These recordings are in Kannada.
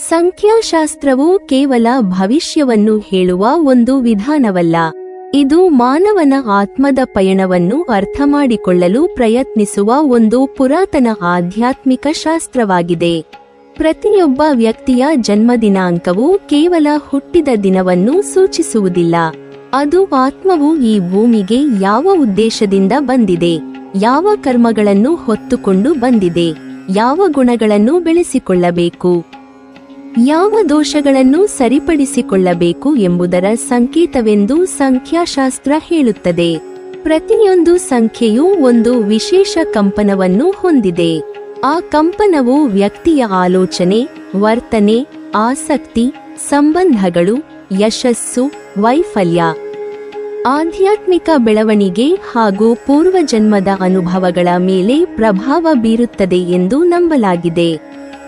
ಸಂಖ್ಯಾಶಾಸ್ತ್ರವು ಕೇವಲ ಭವಿಷ್ಯವನ್ನು ಹೇಳುವ ಒಂದು ವಿಧಾನವಲ್ಲ. ಇದು ಮಾನವನ ಆತ್ಮದ ಪಯಣವನ್ನು ಅರ್ಥಮಾಡಿಕೊಳ್ಳಲು ಪ್ರಯತ್ನಿಸುವ ಒಂದು ಪುರಾತನ ಆಧ್ಯಾತ್ಮಿಕ ಶಾಸ್ತ್ರವಾಗಿದೆ. ಪ್ರತಿಯೊಬ್ಬ ವ್ಯಕ್ತಿಯ ಜನ್ಮದಿನಾಂಕವು ಕೇವಲ ಹುಟ್ಟಿದ ದಿನವನ್ನು ಸೂಚಿಸುವುದಿಲ್ಲ. ಅದು ಆತ್ಮವು ಈ ಭೂಮಿಗೆ ಯಾವ ಉದ್ದೇಶದಿಂದ ಬಂದಿದೆ, ಯಾವ ಕರ್ಮಗಳನ್ನು ಹೊತ್ತುಕೊಂಡು ಬಂದಿದೆ, ಯಾವ ಗುಣಗಳನ್ನು ಬೆಳೆಸಿಕೊಳ್ಳಬೇಕು, ಯಾವ ದೋಷಗಳನ್ನು ಸರಿಪಡಿಸಿಕೊಳ್ಳಬೇಕು ಎಂಬುದರ ಸಂಕೇತವೆಂದು ಸಂಖ್ಯಾಶಾಸ್ತ್ರ ಹೇಳುತ್ತದೆ. ಪ್ರತಿಯೊಂದು ಸಂಖ್ಯೆಯೂ ಒಂದು ವಿಶೇಷ ಕಂಪನವನ್ನು ಹೊಂದಿದೆ. ಆ ಕಂಪನವು ವ್ಯಕ್ತಿಯ ಆಲೋಚನೆ, ವರ್ತನೆ, ಆಸಕ್ತಿ, ಸಂಬಂಧಗಳು, ಯಶಸ್ಸು, ವೈಫಲ್ಯ, ಆಧ್ಯಾತ್ಮಿಕ ಬೆಳವಣಿಗೆ ಹಾಗೂ ಪೂರ್ವಜನ್ಮದ ಅನುಭವಗಳ ಮೇಲೆ ಪ್ರಭಾವ ಬೀರುತ್ತದೆ ಎಂದು ನಂಬಲಾಗಿದೆ.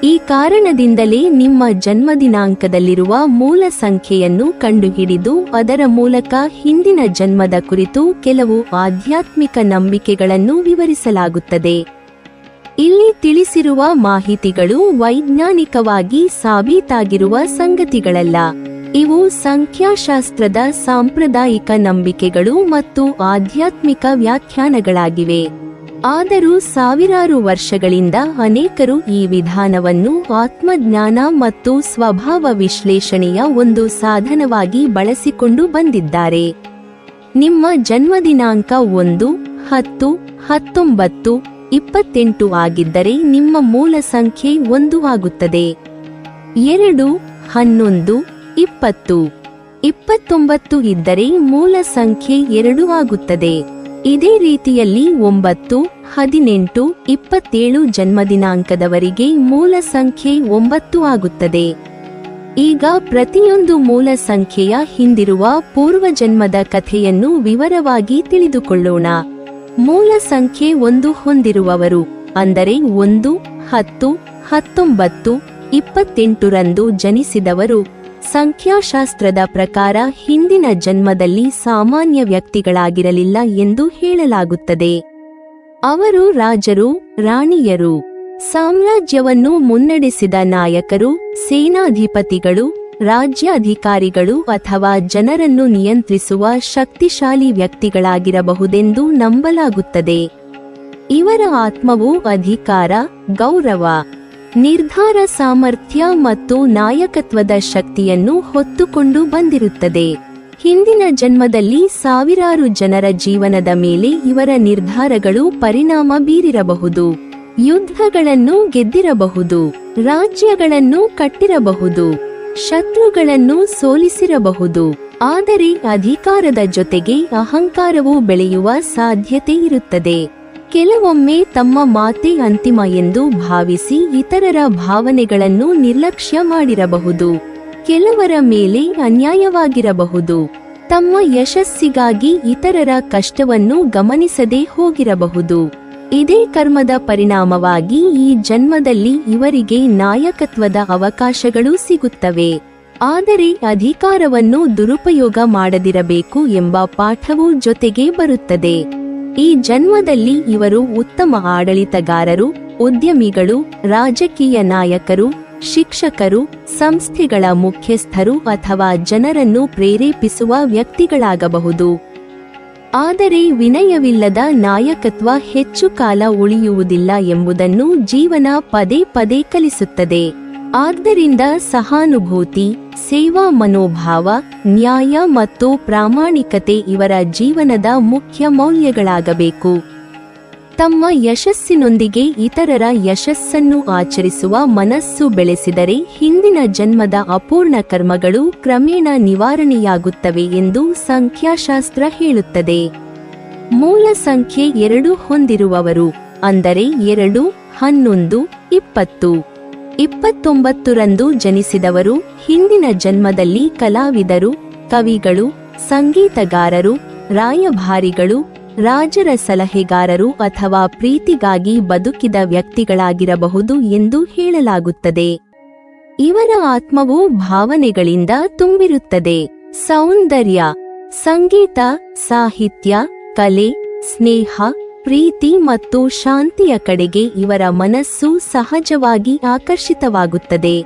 ಈ ಕಾರಣದಿಂದಲೇ ನಿಮ್ಮ ಜನ್ಮದಿನಾಂಕದಲ್ಲಿರುವ ಮೂಲ ಸಂಖ್ಯೆಯನ್ನು ಕಂಡುಹಿಡಿದು ಅದರ ಮೂಲಕ ಹಿಂದಿನ ಜನ್ಮದ ಕುರಿತು ಕೆಲವು ಆಧ್ಯಾತ್ಮಿಕ ನಂಬಿಕೆಗಳನ್ನು ವಿವರಿಸಲಾಗುತ್ತದೆ. ಇಲ್ಲಿ ತಿಳಿಸಿರುವ ಮಾಹಿತಿಗಳು ವೈಜ್ಞಾನಿಕವಾಗಿ ಸಾಬೀತಾಗಿರುವ ಸಂಗತಿಗಳಲ್ಲ. ಇವು ಸಂಖ್ಯಾಶಾಸ್ತ್ರದ ಸಾಂಪ್ರದಾಯಿಕ ನಂಬಿಕೆಗಳು ಮತ್ತು ಆಧ್ಯಾತ್ಮಿಕ ವ್ಯಾಖ್ಯಾನಗಳಾಗಿವೆ. ಆದರೂ ಸಾವಿರಾರು ವರ್ಷಗಳಿಂದ ಅನೇಕರು ಈ ವಿಧಾನವನ್ನು ಆತ್ಮಜ್ಞಾನ ಮತ್ತು ಸ್ವಭಾವ ವಿಶ್ಲೇಷಣೆಯ ಒಂದು ಸಾಧನವಾಗಿ ಬಳಸಿಕೊಂಡು ಬಂದಿದ್ದಾರೆ. ನಿಮ್ಮ ಜನ್ಮದಿನಾಂಕ 1, 10, 19, 28 ಆಗಿದ್ದರೆ ನಿಮ್ಮ ಮೂಲ ಸಂಖ್ಯೆ 1 ಆಗುತ್ತದೆ. 2, 11, 20, 29 ಇದ್ದರೆ ಮೂಲ ಸಂಖ್ಯೆ 2 ಆಗುತ್ತದೆ. ಇದೇ ರೀತಿಯಲ್ಲಿ 9, 18, 27 ಜನ್ಮದಿನಾಂಕದವರಿಗೆ ಮೂಲ ಸಂಖ್ಯೆ 9 ಆಗುತ್ತದೆ. ಈಗ ಪ್ರತಿಯೊಂದು ಮೂಲ ಸಂಖ್ಯೆಯ ಹಿಂದಿರುವ ಪೂರ್ವಜನ್ಮದ ಕಥೆಯನ್ನು ವಿವರವಾಗಿ ತಿಳಿದುಕೊಳ್ಳೋಣ. ಮೂಲ ಸಂಖ್ಯೆ 1 ಹೊಂದಿರುವವರು, ಅಂದರೆ 1, 10, 19, 28ರಂದು ಜನಿಸಿದವರು ಸಂಖ್ಯಾಶಾಸ್ತ್ರದ ಪ್ರಕಾರ ಹಿಂದಿನ ಜನ್ಮದಲ್ಲಿ ಸಾಮಾನ್ಯ ವ್ಯಕ್ತಿಗಳಾಗಿರಲಿಲ್ಲ ಎಂದು ಹೇಳಲಾಗುತ್ತದೆ. ಅವರು ರಾಜರು, ರಾಣಿಯರು, ಸಾಮ್ರಾಜ್ಯವನ್ನು ಮುನ್ನಡೆಸಿದ ನಾಯಕರು, ಸೇನಾಧಿಪತಿಗಳು, ರಾಜ್ಯಾಧಿಕಾರಿಗಳು ಅಥವಾ ಜನರನ್ನು ನಿಯಂತ್ರಿಸುವ ಶಕ್ತಿಶಾಲಿ ವ್ಯಕ್ತಿಗಳಾಗಿರಬಹುದೆಂದು ನಂಬಲಾಗುತ್ತದೆ. ಇವರ ಆತ್ಮವು ಅಧಿಕಾರ, ಗೌರವ, ನಿರ್ಧಾರ ಸಾಮರ್ಥ್ಯ ಮತ್ತು ನಾಯಕತ್ವದ ಶಕ್ತಿಯನ್ನು ಹೊತ್ತುಕೊಂಡು ಬಂದಿರುತ್ತದೆ. ಹಿಂದಿನ ಜನ್ಮದಲ್ಲಿ ಸಾವಿರಾರು ಜನರ ಜೀವನದ ಮೇಲೆ ಇವರ ನಿರ್ಧಾರಗಳು ಪರಿಣಾಮ ಬೀರಿರಬಹುದು. ಯುದ್ಧಗಳನ್ನು ಗೆದ್ದಿರಬಹುದು, ರಾಜ್ಯಗಳನ್ನು ಕಟ್ಟಿರಬಹುದು, ಶತ್ರುಗಳನ್ನು ಸೋಲಿಸಿರಬಹುದು. ಆದರೆ ಅಧಿಕಾರದ ಜೊತೆಗೆ ಅಹಂಕಾರವು ಬೆಳೆಯುವ ಸಾಧ್ಯತೆ ಇರುತ್ತದೆ. ಕೆಲವೊಮ್ಮೆ ತಮ್ಮ ಮಾತೇ ಅಂತಿಮ ಎಂದು ಭಾವಿಸಿ ಇತರರ ಭಾವನೆಗಳನ್ನು ನಿರ್ಲಕ್ಷ್ಯ ಮಾಡಿರಬಹುದು. ಕೆಲವರ ಮೇಲೆ ಅನ್ಯಾಯವಾಗಿರಬಹುದು. ತಮ್ಮ ಯಶಸ್ಸಿಗಾಗಿ ಇತರರ ಕಷ್ಟವನ್ನು ಗಮನಿಸದೇ ಹೋಗಿರಬಹುದು. ಇದೇ ಕರ್ಮದ ಪರಿಣಾಮವಾಗಿ ಈ ಜನ್ಮದಲ್ಲಿ ಇವರಿಗೆ ನಾಯಕತ್ವದ ಅವಕಾಶಗಳು ಸಿಗುತ್ತವೆ. ಆದರೆ ಅಧಿಕಾರವನ್ನು ದುರುಪಯೋಗ ಮಾಡದಿರಬೇಕು ಎಂಬ ಪಾಠವೂ ಜೊತೆಗೆ ಬರುತ್ತದೆ. ಈ ಜನ್ಮದಲ್ಲಿ ಇವರು ಉತ್ತಮ ಆಡಳಿತಗಾರರು, ಉದ್ಯಮಿಗಳು, ರಾಜಕೀಯ ನಾಯಕರು, ಶಿಕ್ಷಕರು, ಸಂಸ್ಥೆಗಳ ಮುಖ್ಯಸ್ಥರು ಅಥವಾ ಜನರನ್ನು ಪ್ರೇರೇಪಿಸುವ ವ್ಯಕ್ತಿಗಳಾಗಬಹುದು. ಆದರೆ ವಿನಯವಿಲ್ಲದ ನಾಯಕತ್ವ ಹೆಚ್ಚು ಕಾಲ ಉಳಿಯುವುದಿಲ್ಲ ಎಂಬುದನ್ನು ಜೀವನ ಪದೇ ಪದೇ ಕಲಿಸುತ್ತದೆ. ಆದ್ದರಿಂದ ಸಹಾನುಭೂತಿ, ಸೇವಾ ಮನೋಭಾವ, ನ್ಯಾಯ ಮತ್ತು ಪ್ರಾಮಾಣಿಕತೆ ಇವರ ಜೀವನದ ಮುಖ್ಯ ಮೌಲ್ಯಗಳಾಗಬೇಕು. ತಮ್ಮ ಯಶಸ್ಸಿನೊಂದಿಗೆ ಇತರರ ಯಶಸ್ಸನ್ನು ಆಚರಿಸುವ ಮನಸ್ಸು ಬೆಳೆಸಿದರೆ ಹಿಂದಿನ ಜನ್ಮದ ಅಪೂರ್ಣ ಕರ್ಮಗಳು ಕ್ರಮೇಣ ನಿವಾರಣೆಯಾಗುತ್ತವೆ ಎಂದು ಸಂಖ್ಯಾಶಾಸ್ತ್ರ ಹೇಳುತ್ತದೆ. ಮೂಲ ಸಂಖ್ಯೆ 2 ಹೊಂದಿರುವವರು, ಅಂದರೆ 2, 11, 20, 29ರಂದು ಜನಿಸಿದವರು ಹಿಂದಿನ ಜನ್ಮದಲ್ಲಿ ಕಲಾವಿದರು, ಕವಿಗಳು, ಸಂಗೀತಗಾರರು, ರಾಯಭಾರಿಗಳು, ರಾಜರ ಸಲಹೆಗಾರರು ಅಥವಾ ಪ್ರೀತಿಗಾಗಿ ಬದುಕಿದ ವ್ಯಕ್ತಿಗಳಾಗಿರಬಹುದು ಎಂದು ಹೇಳಲಾಗುತ್ತದೆ. ಇವರ ಆತ್ಮವು ಭಾವನೆಗಳಿಂದ ತುಂಬಿರುತ್ತದೆ. ಸೌಂದರ್ಯ, ಸಂಗೀತ, ಸಾಹಿತ್ಯ, ಕಲೆ, ಸ್ನೇಹ, ಪ್ರೀತಿ ಮತ್ತು ಶಾಂತಿಯ ಕಡೆಗೆ ಇವರ ಮನಸ್ಸು ಸಹಜವಾಗಿ ಆಕರ್ಷಿತವಾಗುತ್ತದೆ.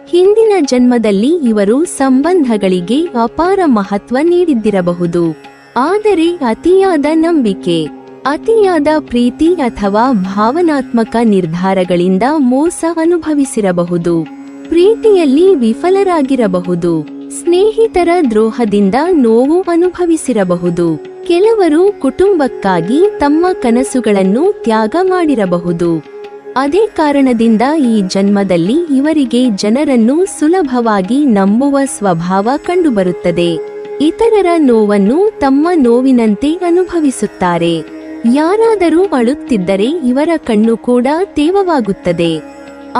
ಹಿಂದಿನ ಜನ್ಮದಲ್ಲಿ ಇವರು ಸಂಬಂಧಗಳಿಗೆ ಅಪಾರ ಮಹತ್ವ ನೀಡಿದ್ದಿರಬಹುದು. ಆದರೆ ಅತಿಯಾದ ನಂಬಿಕೆ, ಅತಿಯಾದ ಪ್ರೀತಿ ಅಥವಾ ಭಾವನಾತ್ಮಕ ನಿರ್ಧಾರಗಳಿಂದ ಮೋಸ ಅನುಭವಿಸಿರಬಹುದು. ಪ್ರೀತಿಯಲ್ಲಿ ವಿಫಲರಾಗಿರಬಹುದು. ಸ್ನೇಹಿತರ ದ್ರೋಹದಿಂದ ನೋವು ಅನುಭವಿಸಿರಬಹುದು. ಕೆಲವರು ಕುಟುಂಬಕ್ಕಾಗಿ ತಮ್ಮ ಕನಸುಗಳನ್ನು ತ್ಯಾಗ ಮಾಡಿರಬಹುದು. ಅದೇ ಕಾರಣದಿಂದ ಈ ಜನ್ಮದಲ್ಲಿ ಇವರಿಗೆ ಜನರನ್ನು ಸುಲಭವಾಗಿ ನಂಬುವ ಸ್ವಭಾವ ಕಂಡುಬರುತ್ತದೆ. ಇತರರ ನೋವನ್ನು ತಮ್ಮ ನೋವಿನಂತೆ ಅನುಭವಿಸುತ್ತಾರೆ. ಯಾರಾದರೂ ಅಳುತ್ತಿದ್ದರೆ ಇವರ ಕಣ್ಣು ಕೂಡ ತೇವವಾಗುತ್ತದೆ.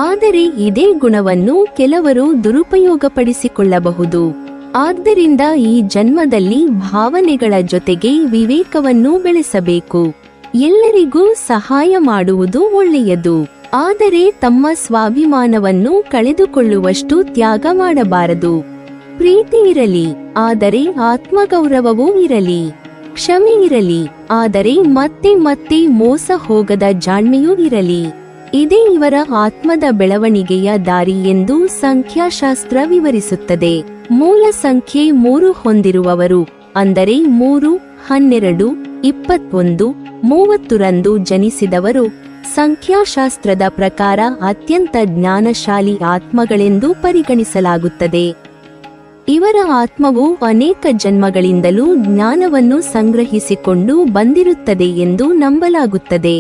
ಆದರೆ ಇದೇ ಗುಣವನ್ನು ಕೆಲವರು ದುರುಪಯೋಗಪಡಿಸಿಕೊಳ್ಳಬಹುದು. ಆದ್ದರಿಂದ ಈ ಜನ್ಮದಲ್ಲಿ ಭಾವನೆಗಳ ಜೊತೆಗೆ ವಿವೇಕವನ್ನು ಬೆಳೆಸಬೇಕು. ಎಲ್ಲರಿಗೂ ಸಹಾಯ ಮಾಡುವುದು ಒಳ್ಳೆಯದು, ಆದರೆ ತಮ್ಮ ಸ್ವಾಭಿಮಾನವನ್ನು ಕಳೆದುಕೊಳ್ಳುವಷ್ಟು ತ್ಯಾಗ ಮಾಡಬಾರದು. ಪ್ರೀತಿ ಇರಲಿ, ಆದರೆ ಆತ್ಮಗೌರವವೂ ಇರಲಿ. ಕ್ಷಮೆ ಇರಲಿ, ಆದರೆ ಮತ್ತೆ ಮತ್ತೆ ಮೋಸ ಹೋಗದ ಜಾಣ್ಮೆಯೂ ಇರಲಿ. ಇದೇ ಇವರ ಆತ್ಮದ ಬೆಳವಣಿಗೆಯ ದಾರಿ ಎಂದು ಸಂಖ್ಯಾಶಾಸ್ತ್ರ ವಿವರಿಸುತ್ತದೆ. ಮೂಲ ಸಂಖ್ಯೆ 3 ಹೊಂದಿರುವವರು, ಅಂದರೆ 3, 12, 21, 30 ಜನಿಸಿದವರು ಸಂಖ್ಯಾಶಾಸ್ತ್ರದ ಪ್ರಕಾರ ಅತ್ಯಂತ ಜ್ಞಾನಶಾಲಿ ಆತ್ಮಗಳೆಂದು ಪರಿಗಣಿಸಲಾಗುತ್ತದೆ. ಇವರ ಆತ್ಮವು ಅನೇಕ ಜನ್ಮಗಳಿಂದಲೂ ಜ್ಞಾನವನ್ನು ಸಂಗ್ರಹಿಸಿಕೊಂಡು ಬಂದಿರುತ್ತದೆ ಎಂದು ನಂಬಲಾಗುತ್ತದೆ.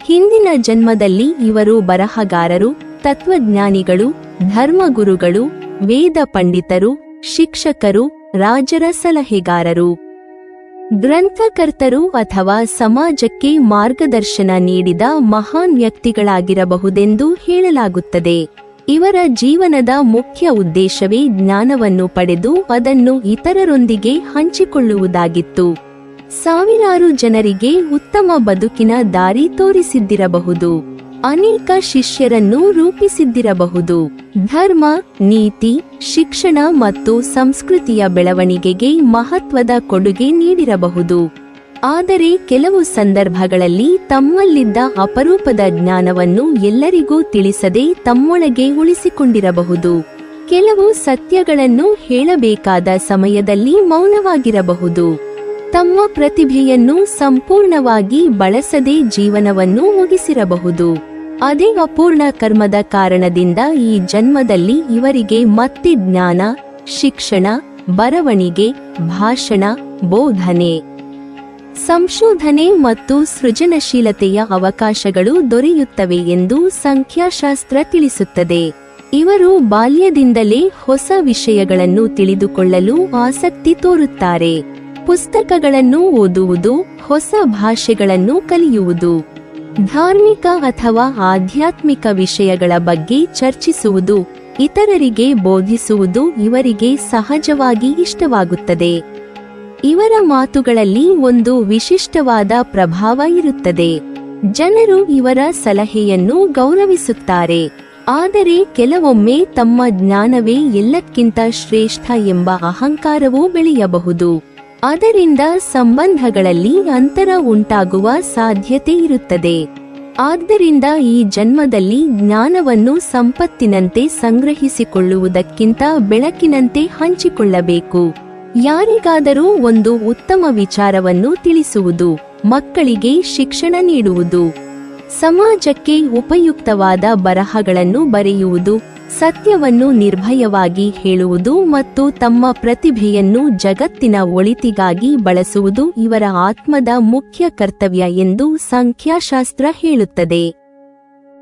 ಹಿಂದಿನ ಜನ್ಮದಲ್ಲಿ ಇವರು ಬರಹಗಾರರು, ತತ್ವಜ್ಞಾನಿಗಳು, ಧರ್ಮಗುರುಗಳು, ವೇದ ಪಂಡಿತರು, ಶಿಕ್ಷಕರು, ರಾಜರ ಸಲಹೆಗಾರರು, ಗ್ರಂಥಕರ್ತರು ಅಥವಾ ಸಮಾಜಕ್ಕೆ ಮಾರ್ಗದರ್ಶನ ನೀಡಿದ ಮಹಾನ್ ವ್ಯಕ್ತಿಗಳಾಗಿರಬಹುದೆಂದು ಹೇಳಲಾಗುತ್ತದೆ. ಇವರ ಜೀವನದ ಮುಖ್ಯ ಉದ್ದೇಶವೇ ಜ್ಞಾನವನ್ನು ಪಡೆದು ಅದನ್ನು ಇತರರೊಂದಿಗೆ ಹಂಚಿಕೊಳ್ಳುವುದಾಗಿತ್ತು. ಸಾವಿರಾರು ಜನರಿಗೆ ಉತ್ತಮ ಬದುಕಿನ ದಾರಿ ತೋರಿಸಿದ್ದಿರಬಹುದು. ಅನೇಕ ಶಿಷ್ಯರನ್ನು ರೂಪಿಸಿದ್ದಿರಬಹುದು. ಧರ್ಮ, ನೀತಿ, ಶಿಕ್ಷಣ ಮತ್ತು ಸಂಸ್ಕೃತಿಯ ಬೆಳವಣಿಗೆಗೆ ಮಹತ್ವದ ಕೊಡುಗೆ ನೀಡಿರಬಹುದು. ಆದರೆ ಕೆಲವು ಸಂದರ್ಭಗಳಲ್ಲಿ ತಮ್ಮಲ್ಲಿದ್ದ ಅಪರೂಪದ ಜ್ಞಾನವನ್ನು ಎಲ್ಲರಿಗೂ ತಿಳಿಸದೆ ತಮ್ಮೊಳಗೆ ಉಳಿಸಿಕೊಂಡಿರಬಹುದು. ಕೆಲವು ಸತ್ಯಗಳನ್ನು ಹೇಳಬೇಕಾದ ಸಮಯದಲ್ಲಿ ಮೌನವಾಗಿರಬಹುದು. ತಮ್ಮ ಪ್ರತಿಭೆಯನ್ನು ಸಂಪೂರ್ಣವಾಗಿ ಬಳಸದೆ ಜೀವನವನ್ನು ಮುಗಿಸಿರಬಹುದು. ಅದೇ ಅಪೂರ್ಣ ಕರ್ಮದ ಕಾರಣದಿಂದ ಈ ಜನ್ಮದಲ್ಲಿ ಇವರಿಗೆ ಮತ್ತೆ ಜ್ಞಾನ, ಶಿಕ್ಷಣ, ಬರವಣಿಗೆ, ಭಾಷಣ, ಬೋಧನೆ, ಸಂಶೋಧನೆ ಮತ್ತು ಸೃಜನಶೀಲತೆಯ ಅವಕಾಶಗಳು ದೊರೆಯುತ್ತವೆ ಎಂದು ಸಂಖ್ಯಾಶಾಸ್ತ್ರ ತಿಳಿಸುತ್ತದೆ. ಇವರು ಬಾಲ್ಯದಿಂದಲೇ ಹೊಸ ವಿಷಯಗಳನ್ನು ತಿಳಿದುಕೊಳ್ಳಲು ಆಸಕ್ತಿ ತೋರುತ್ತಾರೆ. ಪುಸ್ತಕಗಳನ್ನು ಓದುವುದು, ಹೊಸ ಭಾಷೆಗಳನ್ನು ಕಲಿಯುವುದು, ಧಾರ್ಮಿಕ ಅಥವಾ ಆಧ್ಯಾತ್ಮಿಕ ವಿಷಯಗಳ ಬಗ್ಗೆ ಚರ್ಚಿಸುವುದು, ಇತರರಿಗೆ ಬೋಧಿಸುವುದು ಇವರಿಗೆ ಸಹಜವಾಗಿ ಇಷ್ಟವಾಗುತ್ತದೆ. ಇವರ ಮಾತುಗಳಲ್ಲಿ ಒಂದು ವಿಶಿಷ್ಟವಾದ ಪ್ರಭಾವ ಇರುತ್ತದೆ. ಜನರು ಇವರ ಸಲಹೆಯನ್ನು ಗೌರವಿಸುತ್ತಾರೆ. ಆದರೆ ಕೆಲವೊಮ್ಮೆ ತಮ್ಮ ಜ್ಞಾನವೇ ಎಲ್ಲಕ್ಕಿಂತ ಶ್ರೇಷ್ಠ ಎಂಬ ಅಹಂಕಾರವೂ ಬೆಳೆಯಬಹುದು. ಅದರಿಂದ ಸಂಬಂಧಗಳಲ್ಲಿ ಅಂತರ ಉಂಟಾಗುವ ಸಾಧ್ಯತೆ ಇರುತ್ತದೆ. ಆದ್ದರಿಂದ ಈ ಜನ್ಮದಲ್ಲಿ ಜ್ಞಾನವನ್ನು ಸಂಪತ್ತಿನಂತೆ ಸಂಗ್ರಹಿಸಿಕೊಳ್ಳುವುದಕ್ಕಿಂತ ಬೆಳಕಿನಂತೆ ಹಂಚಿಕೊಳ್ಳಬೇಕು. ಯಾರಿಗಾದರೂ ಒಂದು ಉತ್ತಮ ವಿಚಾರವನ್ನು ತಿಳಿಸುವುದು, ಮಕ್ಕಳಿಗೆ ಶಿಕ್ಷಣ ನೀಡುವುದು, ಸಮಾಜಕ್ಕೆ ಉಪಯುಕ್ತವಾದ ಬರಹಗಳನ್ನು ಬರೆಯುವುದು, ಸತ್ಯವನ್ನು ನಿರ್ಭಯವಾಗಿ ಹೇಳುವುದು ಮತ್ತು ತಮ್ಮ ಪ್ರತಿಭೆಯನ್ನು ಜಗತ್ತಿನ ಒಳಿತಿಗಾಗಿ ಬಳಸುವುದು ಇವರ ಆತ್ಮದ ಮುಖ್ಯ ಕರ್ತವ್ಯ ಎಂದು ಸಂಖ್ಯಾಶಾಸ್ತ್ರ ಹೇಳುತ್ತದೆ.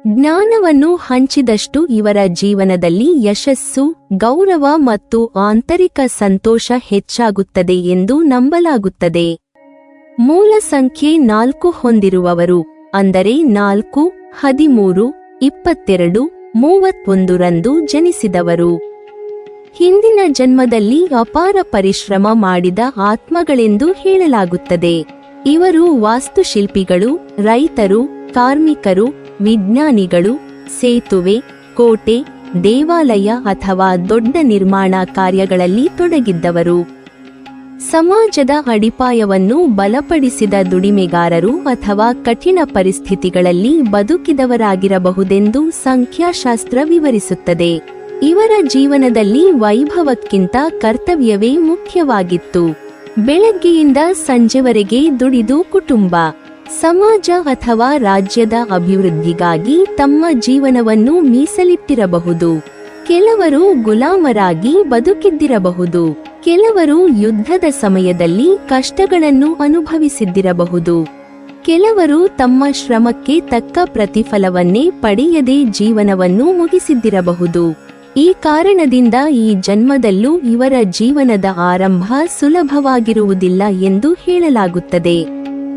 ಜ್ಞಾನವನ್ನು ಹಂಚಿದಷ್ಟು ಇವರ ಜೀವನದಲ್ಲಿ ಯಶಸ್ಸು, ಗೌರವ ಮತ್ತು ಆಂತರಿಕ ಸಂತೋಷ ಹೆಚ್ಚಾಗುತ್ತದೆ ಎಂದು ನಂಬಲಾಗುತ್ತದೆ. ಮೂಲ ಸಂಖ್ಯೆ 4 ಹೊಂದಿರುವವರು, ಅಂದರೆ 4, 13, 22, 31 ಜನಿಸಿದವರು ಹಿಂದಿನ ಜನ್ಮದಲ್ಲಿ ಅಪಾರ ಪರಿಶ್ರಮ ಮಾಡಿದ ಆತ್ಮಗಳೆಂದು ಹೇಳಲಾಗುತ್ತದೆ. ಇವರು ವಾಸ್ತುಶಿಲ್ಪಿಗಳು, ರೈತರು, ಕಾರ್ಮಿಕರು, ವಿಜ್ಞಾನಿಗಳು, ಸೇತುವೆ, ಕೋಟೆ, ದೇವಾಲಯ ಅಥವಾ ದೊಡ್ಡ ನಿರ್ಮಾಣ ಕಾರ್ಯಗಳಲ್ಲಿ ತೊಡಗಿದ್ದವರು. ಸಮಾಜದ ಅಡಿಪಾಯವನ್ನು ಬಲಪಡಿಸಿದ ದುಡಿಮೆಗಾರರು ಅಥವಾ ಕಠಿಣ ಪರಿಸ್ಥಿತಿಗಳಲ್ಲಿ ಬದುಕಿದವರಾಗಿರಬಹುದೆಂದು ಸಂಖ್ಯಾಶಾಸ್ತ್ರ ವಿವರಿಸುತ್ತದೆ. ಇವರ ಜೀವನದಲ್ಲಿ ವೈಭವಕ್ಕಿಂತ ಕರ್ತವ್ಯವೇ ಮುಖ್ಯವಾಗಿತ್ತು. ಬೆಳಗ್ಗೆಯಿಂದ ಸಂಜೆವರೆಗೆ ದುಡಿದು ಕುಟುಂಬ, ಸಮಾಜ ಅಥವಾ ರಾಜ್ಯದ ಅಭಿವೃದ್ಧಿಗಾಗಿ ತಮ್ಮ ಜೀವನವನ್ನು ಮೀಸಲಿಟ್ಟಿರಬಹುದು. ಕೆಲವರು ಗುಲಾಮರಾಗಿ ಬದುಕಿದ್ದಿರಬಹುದು. ಕೆಲವರು ಯುದ್ಧದ ಸಮಯದಲ್ಲಿ ಕಷ್ಟಗಳನ್ನು ಅನುಭವಿಸಿದ್ದಿರಬಹುದು. ಕೆಲವರು ತಮ್ಮ ಶ್ರಮಕ್ಕೆ ತಕ್ಕ ಪ್ರತಿಫಲವನ್ನೇ ಪಡೆಯದೆ ಜೀವನವನ್ನು ಮುಗಿಸಿದ್ದಿರಬಹುದು. ಈ ಕಾರಣದಿಂದ ಈ ಜನ್ಮದಲ್ಲೂ ಇವರ ಜೀವನದ ಆರಂಭ ಸುಲಭವಾಗಿರುವುದಿಲ್ಲ ಎಂದು ಹೇಳಲಾಗುತ್ತದೆ.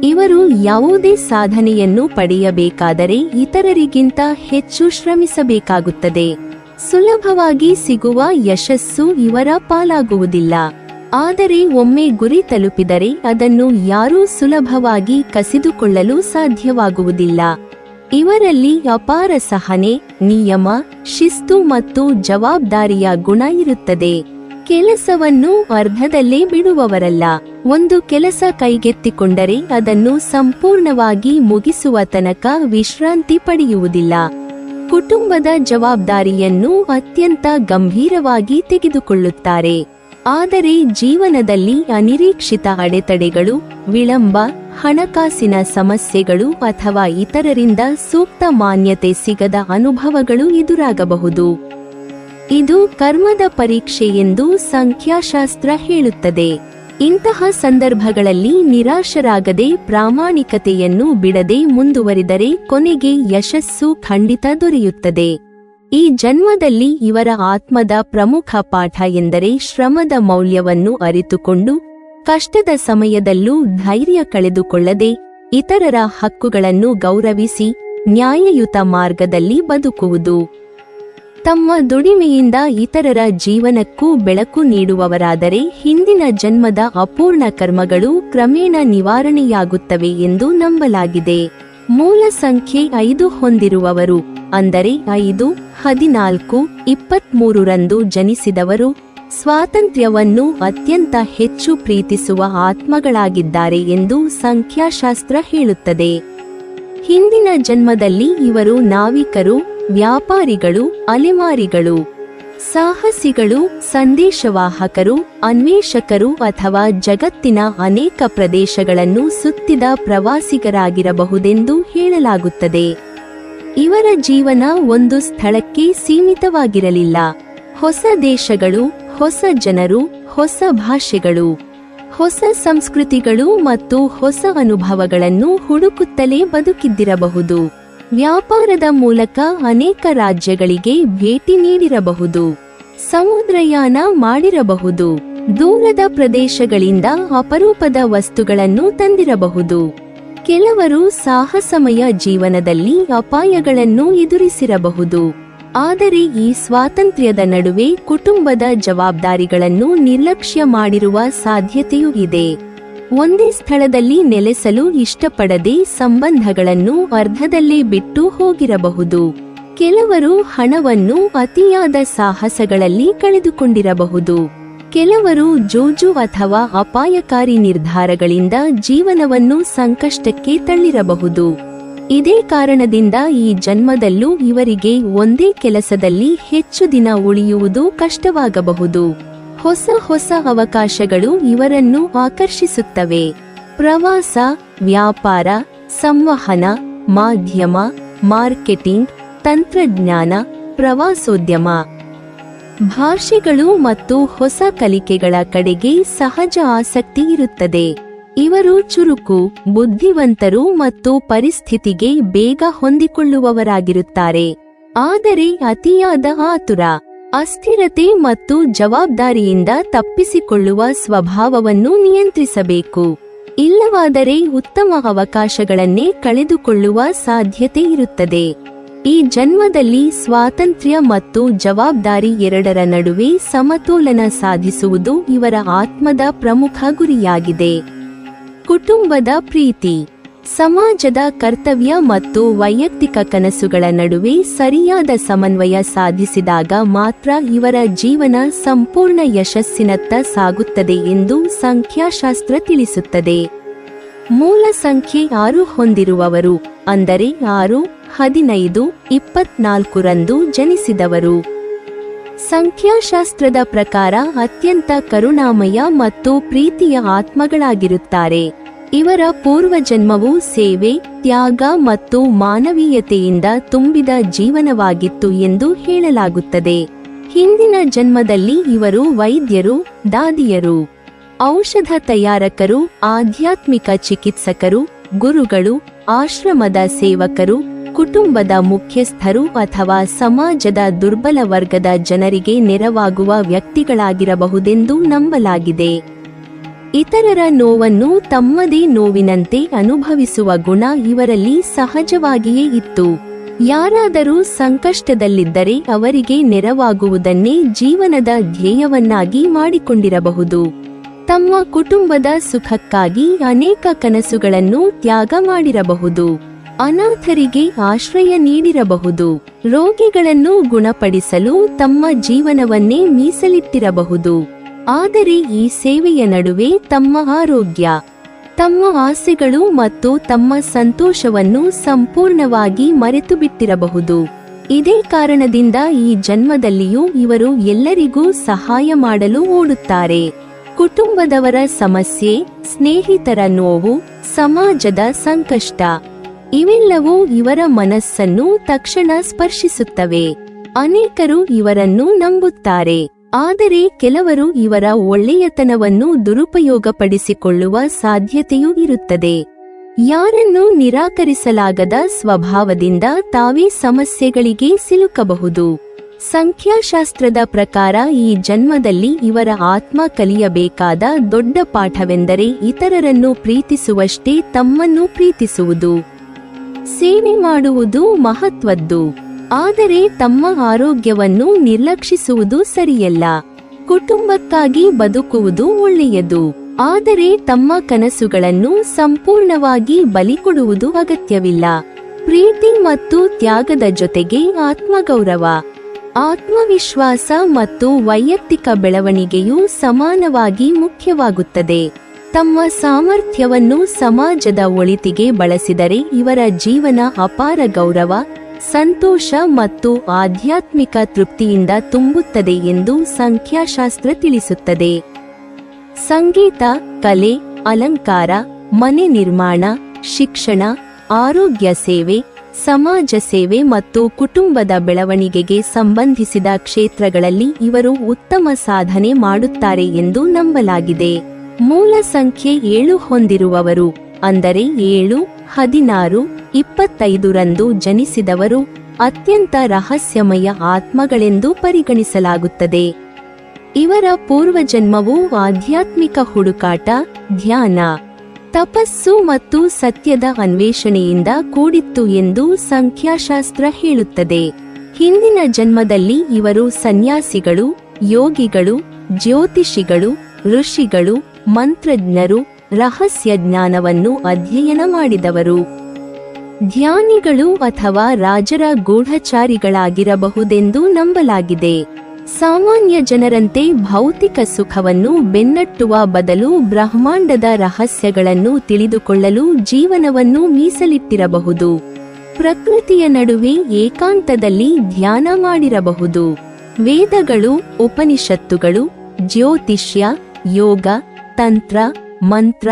ಇವರು ಯಾವುದೇ ಸಾಧನೆಯನ್ನು ಪಡೆಯಬೇಕಾದರೆ ಇತರರಿಗಿಂತ ಹೆಚ್ಚು ಶ್ರಮಿಸಬೇಕಾಗುತ್ತದೆ. ಸುಲಭವಾಗಿ ಸಿಗುವ ಯಶಸ್ಸು ಇವರ ಪಾಲಾಗುವುದಿಲ್ಲ. ಆದರೆ ಒಮ್ಮೆ ಗುರಿ ತಲುಪಿದರೆ ಅದನ್ನು ಯಾರೂ ಸುಲಭವಾಗಿ ಕಸಿದುಕೊಳ್ಳಲು ಸಾಧ್ಯವಾಗುವುದಿಲ್ಲ. ಇವರಲ್ಲಿ ಅಪಾರ ಸಹನೆ, ನಿಯಮ, ಶಿಸ್ತು ಮತ್ತು ಜವಾಬ್ದಾರಿಯ ಗುಣ ಇರುತ್ತದೆ. ಕೆಲಸವನ್ನು ಅರ್ಧದಲ್ಲೇ ಬಿಡುವವರಲ್ಲ. ಒಂದು ಕೆಲಸ ಕೈಗೆತ್ತಿಕೊಂಡರೆ ಅದನ್ನು ಸಂಪೂರ್ಣವಾಗಿ ಮುಗಿಸುವ ತನಕ ವಿಶ್ರಾಂತಿ ಪಡೆಯುವುದಿಲ್ಲ. ಕುಟುಂಬದ ಜವಾಬ್ದಾರಿಯನ್ನು ಅತ್ಯಂತ ಗಂಭೀರವಾಗಿ ತೆಗೆದುಕೊಳ್ಳುತ್ತಾರೆ. ಆದರೆ ಜೀವನದಲ್ಲಿ ಅನಿರೀಕ್ಷಿತ ಅಡೆತಡೆಗಳು, ವಿಳಂಬ, ಹಣಕಾಸಿನ ಸಮಸ್ಯೆಗಳು ಅಥವಾ ಇತರರಿಂದ ಸೂಕ್ತ ಮಾನ್ಯತೆ ಸಿಗದ ಅನುಭವಗಳು ಎದುರಾಗಬಹುದು. ಇದು ಕರ್ಮದ ಪರೀಕ್ಷೆ ಎಂದು ಸಂಖ್ಯಾಶಾಸ್ತ್ರ ಹೇಳುತ್ತದೆ. ಇಂತಹ ಸಂದರ್ಭಗಳಲ್ಲಿ ನಿರಾಶರಾಗದೆ ಪ್ರಾಮಾಣಿಕತೆಯನ್ನು ಬಿಡದೆ ಮುಂದುವರಿದರೆ ಕೊನೆಗೆ ಯಶಸ್ಸು ಖಂಡಿತ ದೊರೆಯುತ್ತದೆ. ಈ ಜನ್ಮದಲ್ಲಿ ಇವರ ಆತ್ಮದ ಪ್ರಮುಖ ಪಾಠ ಎಂದರೆ ಶ್ರಮದ ಮೌಲ್ಯವನ್ನು ಅರಿತುಕೊಂಡು ಕಷ್ಟದ ಸಮಯದಲ್ಲೂ ಧೈರ್ಯ ಕಳೆದುಕೊಳ್ಳದೆ ಇತರರ ಹಕ್ಕುಗಳನ್ನು ಗೌರವಿಸಿ ನ್ಯಾಯಯುತ ಮಾರ್ಗದಲ್ಲಿ ಬದುಕುವುದು. ತಮ್ಮ ದುಡಿಮೆಯಿಂದ ಇತರರ ಜೀವನಕ್ಕೂ ಬೆಳಕು ನೀಡುವವರಾದರೆ ಹಿಂದಿನ ಜನ್ಮದ ಅಪೂರ್ಣ ಕರ್ಮಗಳು ಕ್ರಮೇಣ ನಿವಾರಣೆಯಾಗುತ್ತವೆ ಎಂದು ನಂಬಲಾಗಿದೆ. ಮೂಲ ಸಂಖ್ಯೆ 5 ಹೊಂದಿರುವವರು, ಅಂದರೆ 5, 14, 23ರಂದು ಜನಿಸಿದವರು ಸ್ವಾತಂತ್ರ್ಯವನ್ನು ಅತ್ಯಂತ ಹೆಚ್ಚು ಪ್ರೀತಿಸುವ ಆತ್ಮಗಳಾಗಿದ್ದಾರೆ ಎಂದು ಸಂಖ್ಯಾಶಾಸ್ತ್ರ ಹೇಳುತ್ತದೆ. ಹಿಂದಿನ ಜನ್ಮದಲ್ಲಿ ಇವರು ನಾವಿಕರು, ವ್ಯಾಪಾರಿಗಳು, ಅಲೆಮಾರಿಗಳು, ಸಾಹಸಿಗಳು, ಸಂದೇಶವಾಹಕರು, ಅನ್ವೇಷಕರು ಅಥವಾ ಜಗತ್ತಿನ ಅನೇಕ ಪ್ರದೇಶಗಳನ್ನು ಸುತ್ತಿದ ಪ್ರವಾಸಿಗರಾಗಿರಬಹುದೆಂದು ಹೇಳಲಾಗುತ್ತದೆ. ಇವರ ಜೀವನ ಒಂದು ಸ್ಥಳಕ್ಕೆ ಸೀಮಿತವಾಗಿರಲಿಲ್ಲ. ಹೊಸ ದೇಶಗಳು, ಹೊಸ ಜನರು, ಹೊಸ ಭಾಷೆಗಳು, ಹೊಸ ಸಂಸ್ಕೃತಿಗಳು ಮತ್ತು ಹೊಸ ಅನುಭವಗಳನ್ನು ಹುಡುಕುತ್ತಲೇ ಬದುಕಿದ್ದಿರಬಹುದು. ವ್ಯಾಪಾರದ ಮೂಲಕ ಅನೇಕ ರಾಜ್ಯಗಳಿಗೆ ಭೇಟಿ ನೀಡಿರಬಹುದು. ಸಮುದ್ರಯಾನ ಮಾಡಿರಬಹುದು. ದೂರದ ಪ್ರದೇಶಗಳಿಂದ ಅಪರೂಪದ ವಸ್ತುಗಳನ್ನು ತಂದಿರಬಹುದು. ಕೆಲವರು ಸಾಹಸಮಯ ಜೀವನದಲ್ಲಿ ಅಪಾಯಗಳನ್ನು ಎದುರಿಸಿರಬಹುದು. ಆದರೆ ಈ ಸ್ವಾತಂತ್ರ್ಯದ ನಡುವೆ ಕುಟುಂಬದ ಜವಾಬ್ದಾರಿಗಳನ್ನು ನಿರ್ಲಕ್ಷ್ಯ ಮಾಡಿರುವ ಸಾಧ್ಯತೆಯೂ ಇದೆ. ಒಂದೇ ಸ್ಥಳದಲ್ಲಿ ನೆಲೆಸಲು ಇಷ್ಟಪಡದೆ ಸಂಬಂಧಗಳನ್ನು ಅರ್ಧದಲ್ಲೇ ಬಿಟ್ಟು ಹೋಗಿರಬಹುದು. ಕೆಲವರು ಹಣವನ್ನು ಅತಿಯಾದ ಸಾಹಸಗಳಲ್ಲಿ ಕಳೆದುಕೊಂಡಿರಬಹುದು. ಕೆಲವರು ಜೂಜು ಅಥವಾ ಅಪಾಯಕಾರಿ ನಿರ್ಧಾರಗಳಿಂದ ಜೀವನವನ್ನು ಸಂಕಷ್ಟಕ್ಕೆ ತಳ್ಳಿರಬಹುದು. ಇದೇ ಕಾರಣದಿಂದ ಈ ಜನ್ಮದಲ್ಲೂ ಇವರಿಗೆ ಒಂದೇ ಕೆಲಸದಲ್ಲಿ ಹೆಚ್ಚು ದಿನ ಉಳಿಯುವುದು ಕಷ್ಟವಾಗಬಹುದು. ಹೊಸ ಹೊಸ ಅವಕಾಶಗಳು ಇವರನ್ನು ಆಕರ್ಷಿಸುತ್ತವೆ. ಪ್ರವಾಸ, ವ್ಯಾಪಾರ, ಸಂವಹನ, ಮಾಧ್ಯಮ, ಮಾರ್ಕೆಟಿಂಗ್, ತಂತ್ರಜ್ಞಾನ, ಪ್ರವಾಸೋದ್ಯಮ, ಭಾಷೆಗಳು ಮತ್ತು ಹೊಸ ಕಲಿಕೆಗಳ ಕಡೆಗೆ ಸಹಜ ಆಸಕ್ತಿ ಇರುತ್ತದೆ. ಇವರು ಚುರುಕು, ಬುದ್ಧಿವಂತರು ಮತ್ತು ಪರಿಸ್ಥಿತಿಗೆ ಬೇಗ ಹೊಂದಿಕೊಳ್ಳುವವರಾಗಿರುತ್ತಾರೆ. ಆದರೆ ಅತಿಯಾದ ಆತುರ, ಅಸ್ಥಿರತೆ ಮತ್ತು ಜವಾಬ್ದಾರಿಯಿಂದ ತಪ್ಪಿಸಿಕೊಳ್ಳುವ ಸ್ವಭಾವವನ್ನು ನಿಯಂತ್ರಿಸಬೇಕು. ಇಲ್ಲವಾದರೆ ಉತ್ತಮ ಅವಕಾಶಗಳನ್ನೇ ಕಳೆದುಕೊಳ್ಳುವ ಸಾಧ್ಯತೆ ಇರುತ್ತದೆ. ಈ ಜನ್ಮದಲ್ಲಿ ಸ್ವಾತಂತ್ರ್ಯ ಮತ್ತು ಜವಾಬ್ದಾರಿ ಎರಡರ ನಡುವೆ ಸಮತೋಲನ ಸಾಧಿಸುವುದು ಇವರ ಆತ್ಮದ ಪ್ರಮುಖ ಗುರಿಯಾಗಿದೆ. ಕುಟುಂಬದ ಪ್ರೀತಿ, ಸಮಾಜದ ಕರ್ತವ್ಯ ಮತ್ತು ವೈಯಕ್ತಿಕ ಕನಸುಗಳ ನಡುವೆ ಸರಿಯಾದ ಸಮನ್ವಯ ಸಾಧಿಸಿದಾಗ ಮಾತ್ರ ಇವರ ಜೀವನ ಸಂಪೂರ್ಣ ಯಶಸ್ಸಿನತ್ತ ಸಾಗುತ್ತದೆ ಎಂದು ಸಂಖ್ಯಾಶಾಸ್ತ್ರ ತಿಳಿಸುತ್ತದೆ. ಮೂಲ ಸಂಖ್ಯೆ 6 ಹೊಂದಿರುವವರು, ಅಂದರೆ 6, 15, 24ರಂದು ಜನಿಸಿದವರು ಸಂಖ್ಯಾಶಾಸ್ತ್ರದ ಪ್ರಕಾರ ಅತ್ಯಂತ ಕರುಣಾಮಯ ಮತ್ತು ಪ್ರೀತಿಯ ಆತ್ಮಗಳಾಗಿರುತ್ತಾರೆ. ಇವರ ಪೂರ್ವಜನ್ಮವು ಸೇವೆ, ತ್ಯಾಗ ಮತ್ತು ಮಾನವೀಯತೆಯಿಂದ ತುಂಬಿದ ಜೀವನವಾಗಿತ್ತು ಎಂದು ಹೇಳಲಾಗುತ್ತದೆ. ಹಿಂದಿನ ಜನ್ಮದಲ್ಲಿ ಇವರು ವೈದ್ಯರು, ದಾದಿಯರು, ಔಷಧ ತಯಾರಕರು, ಆಧ್ಯಾತ್ಮಿಕ ಚಿಕಿತ್ಸಕರು, ಗುರುಗಳು, ಆಶ್ರಮದ ಸೇವಕರು, ಕುಟುಂಬದ ಮುಖ್ಯಸ್ಥರು ಅಥವಾ ಸಮಾಜದ ದುರ್ಬಲ ವರ್ಗದ ಜನರಿಗೆ ನೆರವಾಗುವ ವ್ಯಕ್ತಿಗಳಾಗಿರಬಹುದೆಂದು ನಂಬಲಾಗಿದೆ. ಇತರರ ನೋವನ್ನು ತಮ್ಮದೇ ನೋವಿನಂತೆ ಅನುಭವಿಸುವ ಗುಣ ಇವರಲ್ಲಿ ಸಹಜವಾಗಿಯೇ ಇತ್ತು. ಯಾರಾದರೂ ಸಂಕಷ್ಟದಲ್ಲಿದ್ದರೆ ಅವರಿಗೆ ನೆರವಾಗುವುದನ್ನೇ ಜೀವನದ ಧ್ಯೇಯವನ್ನಾಗಿ ಮಾಡಿಕೊಂಡಿರಬಹುದು. ತಮ್ಮ ಕುಟುಂಬದ ಸುಖಕ್ಕಾಗಿ ಅನೇಕ ಕನಸುಗಳನ್ನು ತ್ಯಾಗ ಮಾಡಿರಬಹುದು. ಅನಾಥರಿಗೆ ಆಶ್ರಯ ನೀಡಿರಬಹುದು. ರೋಗಿಗಳನ್ನು ಗುಣಪಡಿಸಲು ತಮ್ಮ ಜೀವನವನ್ನೇ ಮೀಸಲಿಟ್ಟಿರಬಹುದು. ಆದರೆ ಈ ಸೇವೆಯ ನಡುವೆ ತಮ್ಮ ಆರೋಗ್ಯ, ತಮ್ಮ ಆಸೆಗಳು ಮತ್ತು ತಮ್ಮ ಸಂತೋಷವನ್ನು ಸಂಪೂರ್ಣವಾಗಿ ಮರೆತುಬಿಟ್ಟಿರಬಹುದು. ಇದೇ ಕಾರಣದಿಂದ ಈ ಜನ್ಮದಲ್ಲಿಯೂ ಇವರು ಎಲ್ಲರಿಗೂ ಸಹಾಯ ಮಾಡಲು ಓಡುತ್ತಾರೆ. ಕುಟುಂಬದವರ ಸಮಸ್ಯೆ, ಸ್ನೇಹಿತರ ನೋವು, ಸಮಾಜದ ಸಂಕಷ್ಟ ಇವೆಲ್ಲವೂ ಇವರ ಮನಸ್ಸನ್ನು ತಕ್ಷಣ ಸ್ಪರ್ಶಿಸುತ್ತವೆ. ಅನೇಕರು ಇವರನ್ನು ನಂಬುತ್ತಾರೆ, ಆದರೆ ಕೆಲವರು ಇವರ ಒಳ್ಳೆಯತನವನ್ನು ದುರುಪಯೋಗಪಡಿಸಿಕೊಳ್ಳುವ ಸಾಧ್ಯತೆಯೂ ಇರುತ್ತದೆ. ಯಾರನ್ನೂ ನಿರಾಕರಿಸಲಾಗದ ಸ್ವಭಾವದಿಂದ ತಾವೇ ಸಮಸ್ಯೆಗಳಿಗೆ ಸಿಲುಕಬಹುದು. ಸಂಖ್ಯಾಶಾಸ್ತ್ರದ ಪ್ರಕಾರ ಈ ಜನ್ಮದಲ್ಲಿ ಇವರ ಆತ್ಮ ಕಲಿಯಬೇಕಾದ ದೊಡ್ಡ ಪಾಠವೆಂದರೆ ಇತರರನ್ನು ಪ್ರೀತಿಸುವಷ್ಟೇ ತಮ್ಮನ್ನು ಪ್ರೀತಿಸುವುದು. ಸೇವೆ ಮಾಡುವುದು ಮಹತ್ವದ್ದು, ಆದರೆ ತಮ್ಮ ಆರೋಗ್ಯವನ್ನು ನಿರ್ಲಕ್ಷಿಸುವುದು ಸರಿಯಲ್ಲ. ಕುಟುಂಬಕ್ಕಾಗಿ ಬದುಕುವುದು ಒಳ್ಳೆಯದು, ಆದರೆ ತಮ್ಮ ಕನಸುಗಳನ್ನು ಸಂಪೂರ್ಣವಾಗಿ ಬಲಿಕೊಡುವುದು ಅಗತ್ಯವಿಲ್ಲ. ಪ್ರೀತಿ ಮತ್ತು ತ್ಯಾಗದ ಜೊತೆಗೆ ಆತ್ಮಗೌರವ, ಆತ್ಮವಿಶ್ವಾಸ ಮತ್ತು ವೈಯಕ್ತಿಕ ಬೆಳವಣಿಗೆಯೂ ಸಮಾನವಾಗಿ ಮುಖ್ಯವಾಗುತ್ತದೆ. ತಮ್ಮ ಸಾಮರ್ಥ್ಯವನ್ನು ಸಮಾಜದ ಒಳಿತಿಗೆ ಬಳಸಿದರೆ ಇವರ ಜೀವನ ಅಪಾರ ಗೌರವ, ಸಂತೋಷ ಮತ್ತು ಆಧ್ಯಾತ್ಮಿಕ ತೃಪ್ತಿಯಿಂದ ತುಂಬುತ್ತದೆ ಎಂದು ಸಂಖ್ಯಾಶಾಸ್ತ್ರ ತಿಳಿಸುತ್ತದೆ. ಸಂಗೀತ, ಕಲೆ, ಅಲಂಕಾರ, ಮನೆ ನಿರ್ಮಾಣ, ಶಿಕ್ಷಣ, ಆರೋಗ್ಯ ಸೇವೆ, ಸಮಾಜ ಸೇವೆ ಮತ್ತು ಕುಟುಂಬದ ಬೆಳವಣಿಗೆಗೆ ಸಂಬಂಧಿಸಿದ ಕ್ಷೇತ್ರಗಳಲ್ಲಿ ಇವರು ಉತ್ತಮ ಸಾಧನೆ ಮಾಡುತ್ತಾರೆ ಎಂದು ನಂಬಲಾಗಿದೆ. ಮೂಲ ಸಂಖ್ಯೆ 7 ಹೊಂದಿರುವವರು, ಅಂದರೆ 7, 16, 25 ರಂದು ಜನಿಸಿದವರು ಅತ್ಯಂತ ರಹಸ್ಯಮಯ ಆತ್ಮಗಳೆಂದು ಪರಿಗಣಿಸಲಾಗುತ್ತದೆ. ಇವರ ಪೂರ್ವಜನ್ಮವು ಆಧ್ಯಾತ್ಮಿಕ ಹುಡುಕಾಟ, ಧ್ಯಾನ, ತಪಸ್ಸು ಮತ್ತು ಸತ್ಯದ ಅನ್ವೇಷಣೆಯಿಂದ ಕೂಡಿತ್ತು ಎಂದು ಸಂಖ್ಯಾಶಾಸ್ತ್ರ ಹೇಳುತ್ತದೆ. ಹಿಂದಿನ ಜನ್ಮದಲ್ಲಿ ಇವರು ಸನ್ಯಾಸಿಗಳು, ಯೋಗಿಗಳು, ಜ್ಯೋತಿಷಿಗಳು, ಋಷಿಗಳು, ಮಂತ್ರಜ್ಞರು, ರಹಸ್ಯ ಜ್ಞಾನವನ್ನು ಅಧ್ಯಯನ ಮಾಡಿದವರು, ಧ್ಯಾನಿಗಳು ಅಥವಾ ರಾಜರ ಗೂಢಚಾರಿಗಳಾಗಿರಬಹುದೆಂದು ನಂಬಲಾಗಿದೆ. ಸಾಮಾನ್ಯ ಜನರಂತೆ ಭೌತಿಕ ಸುಖವನ್ನು ಬೆನ್ನಟ್ಟುವ ಬದಲು ಬ್ರಹ್ಮಾಂಡದ ರಹಸ್ಯಗಳನ್ನು ತಿಳಿದುಕೊಳ್ಳಲು ಜೀವನವನ್ನು ಮೀಸಲಿಟ್ಟಿರಬಹುದು. ಪ್ರಕೃತಿಯ ನಡುವೆ ಏಕಾಂತದಲ್ಲಿ ಧ್ಯಾನ ಮಾಡಿರಬಹುದು. ವೇದಗಳು, ಉಪನಿಷತ್ತುಗಳು, ಜ್ಯೋತಿಷ್ಯ, ಯೋಗ, ತಂತ್ರ, ಮಂತ್ರ,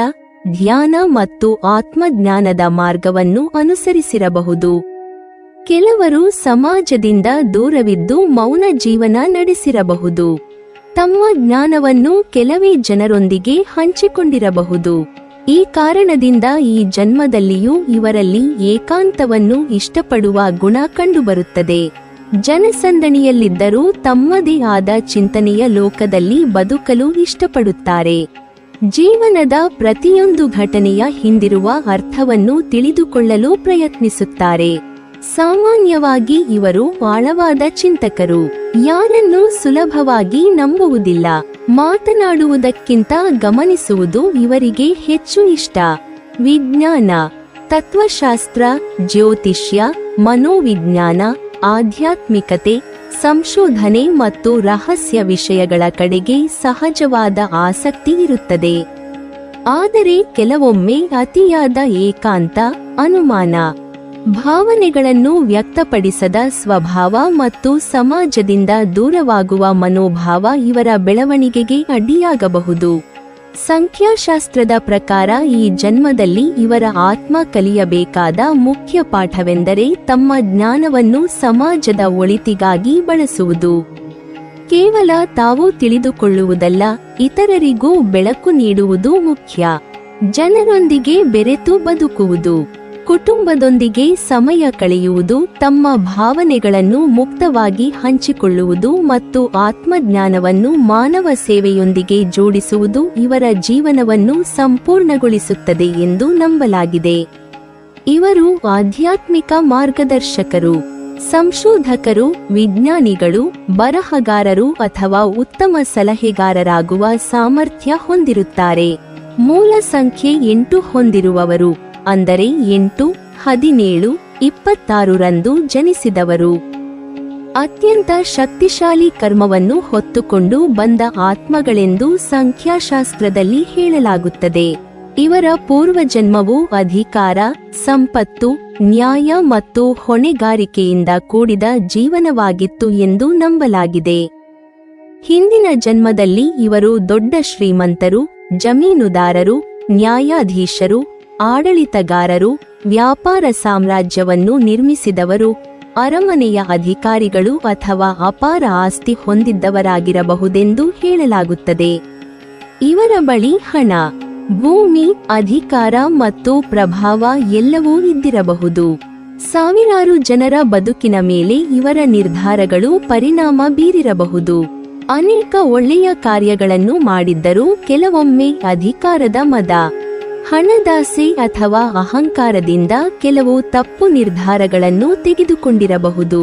ಧ್ಯಾನ ಮತ್ತು ಆತ್ಮಜ್ಞಾನದ ಮಾರ್ಗವನ್ನು ಅನುಸರಿಸಿರಬಹುದು. ಕೆಲವರು ಸಮಾಜದಿಂದ ದೂರವಿದ್ದು ಮೌನ ಜೀವನ ನಡೆಸಿರಬಹುದು. ತಮ್ಮ ಜ್ಞಾನವನ್ನು ಕೆಲವೇ ಜನರೊಂದಿಗೆ ಹಂಚಿಕೊಂಡಿರಬಹುದು. ಈ ಕಾರಣದಿಂದ ಈ ಜನ್ಮದಲ್ಲಿಯೂ ಇವರಲ್ಲಿ ಏಕಾಂತವನ್ನು ಇಷ್ಟಪಡುವ ಗುಣ ಕಂಡುಬರುತ್ತದೆ. ಜನಸಂದಣಿಯಲ್ಲಿದ್ದರೂ ತಮ್ಮದೇ ಆದ ಚಿಂತನೆಯ ಲೋಕದಲ್ಲಿ ಬದುಕಲು ಇಷ್ಟಪಡುತ್ತಾರೆ. ಜೀವನದ ಪ್ರತಿಯೊಂದು ಘಟನೆಯ ಹಿಂದಿರುವ ಅರ್ಥವನ್ನು ತಿಳಿದುಕೊಳ್ಳಲು ಪ್ರಯತ್ನಿಸುತ್ತಾರೆ. ಸಾಮಾನ್ಯವಾಗಿ ಇವರು ಆಳವಾದ ಚಿಂತಕರು. ಯಾರನ್ನೂ ಸುಲಭವಾಗಿ ನಂಬುವುದಿಲ್ಲ. ಮಾತನಾಡುವುದಕ್ಕಿಂತ ಗಮನಿಸುವುದು ಇವರಿಗೆ ಹೆಚ್ಚು ಇಷ್ಟ. ವಿಜ್ಞಾನ, ತತ್ವಶಾಸ್ತ್ರ, ಜ್ಯೋತಿಷ್ಯ, ಮನೋವಿಜ್ಞಾನ, ಆಧ್ಯಾತ್ಮಿಕತೆ, ಸಂಶೋಧನೆ ಮತ್ತು ರಹಸ್ಯ ವಿಷಯಗಳ ಕಡೆಗೆ ಸಹಜವಾದ ಆಸಕ್ತಿ ಇರುತ್ತದೆ. ಆದರೆ ಕೆಲವೊಮ್ಮೆ ಅತಿಯಾದ ಏಕಾಂತ, ಅನುಮಾನ, ಭಾವನೆಗಳನ್ನು ವ್ಯಕ್ತಪಡಿಸದ ಸ್ವಭಾವ ಮತ್ತು ಸಮಾಜದಿಂದ ದೂರವಾಗುವ ಮನೋಭಾವ ಇವರ ಬೆಳವಣಿಗೆಗೆ ಅಡ್ಡಿಯಾಗಬಹುದು. ಸಂಖ್ಯಾಶಾಸ್ತ್ರದ ಪ್ರಕಾರ ಈ ಜನ್ಮದಲ್ಲಿ ಇವರ ಆತ್ಮ ಕಲಿಯಬೇಕಾದ ಮುಖ್ಯ ಪಾಠವೆಂದರೆ ತಮ್ಮ ಜ್ಞಾನವನ್ನು ಸಮಾಜದ ಒಳಿತಿಗಾಗಿ ಬಳಸುವುದು. ಕೇವಲ ತಾವು ತಿಳಿದುಕೊಳ್ಳುವುದಲ್ಲ, ಇತರರಿಗೂ ಬೆಳಕು ನೀಡುವುದು ಮುಖ್ಯ. ಜನರೊಂದಿಗೆ ಬೆರೆತು ಬದುಕುವುದು, ಕುಟುಂಬದೊಂದಿಗೆ ಸಮಯ ಕಳೆಯುವುದು, ತಮ್ಮ ಭಾವನೆಗಳನ್ನು ಮುಕ್ತವಾಗಿ ಹಂಚಿಕೊಳ್ಳುವುದು ಮತ್ತು ಆತ್ಮಜ್ಞಾನವನ್ನು ಮಾನವ ಸೇವೆಯೊಂದಿಗೆ ಜೋಡಿಸುವುದು ಇವರ ಜೀವನವನ್ನು ಸಂಪೂರ್ಣಗೊಳಿಸುತ್ತದೆ ಎಂದು ನಂಬಲಾಗಿದೆ. ಇವರು ಆಧ್ಯಾತ್ಮಿಕ ಮಾರ್ಗದರ್ಶಕರು, ಸಂಶೋಧಕರು, ವಿಜ್ಞಾನಿಗಳು, ಬರಹಗಾರರು ಅಥವಾ ಉತ್ತಮ ಸಲಹೆಗಾರರಾಗುವ ಸಾಮರ್ಥ್ಯ ಹೊಂದಿರುತ್ತಾರೆ. ಮೂಲ ಸಂಖ್ಯೆ 8 ಹೊಂದಿರುವವರು, ಅಂದರೆ 8, 17, 26 ರಂದು ಜನಿಸಿದವರು ಅತ್ಯಂತ ಶಕ್ತಿಶಾಲಿ ಕರ್ಮವನ್ನು ಹೊತ್ತುಕೊಂಡು ಬಂದ ಆತ್ಮಗಳೆಂದು ಸಂಖ್ಯಾಶಾಸ್ತ್ರದಲ್ಲಿ ಹೇಳಲಾಗುತ್ತದೆ. ಇವರ ಪೂರ್ವಜನ್ಮವು ಅಧಿಕಾರ, ಸಂಪತ್ತು, ನ್ಯಾಯ ಮತ್ತು ಹೊಣೆಗಾರಿಕೆಯಿಂದ ಕೂಡಿದ ಜೀವನವಾಗಿತ್ತು ಎಂದು ನಂಬಲಾಗಿದೆ. ಹಿಂದಿನ ಜನ್ಮದಲ್ಲಿ ಇವರು ದೊಡ್ಡ ಶ್ರೀಮಂತರು, ಜಮೀನುದಾರರು, ನ್ಯಾಯಾಧೀಶರು, ಆಡಳಿತಗಾರರು, ವ್ಯಾಪಾರ ಸಾಮ್ರಾಜ್ಯವನ್ನು ನಿರ್ಮಿಸಿದವರು, ಅರಮನೆಯ ಅಧಿಕಾರಿಗಳು ಅಥವಾ ಅಪಾರ ಆಸ್ತಿ ಹೊಂದಿದ್ದವರಾಗಿರಬಹುದೆಂದು ಹೇಳಲಾಗುತ್ತದೆ. ಇವರ ಬಳಿ ಹಣ, ಭೂಮಿ, ಅಧಿಕಾರ ಮತ್ತು ಪ್ರಭಾವ ಎಲ್ಲವೂ ಇದ್ದಿರಬಹುದು. ಸಾವಿರಾರು ಜನರ ಬದುಕಿನ ಮೇಲೆ ಇವರ ನಿರ್ಧಾರಗಳು ಪರಿಣಾಮ ಬೀರಿರಬಹುದು. ಅನೇಕ ಒಳ್ಳೆಯ ಕಾರ್ಯಗಳನ್ನು ಮಾಡಿದ್ದರೂ ಕೆಲವೊಮ್ಮೆ ಅಧಿಕಾರದ ಮದ, ಹಣದಾಸೆ ಅಥವಾ ಅಹಂಕಾರದಿಂದ ಕೆಲವು ತಪ್ಪು ನಿರ್ಧಾರಗಳನ್ನು ತೆಗೆದುಕೊಂಡಿರಬಹುದು.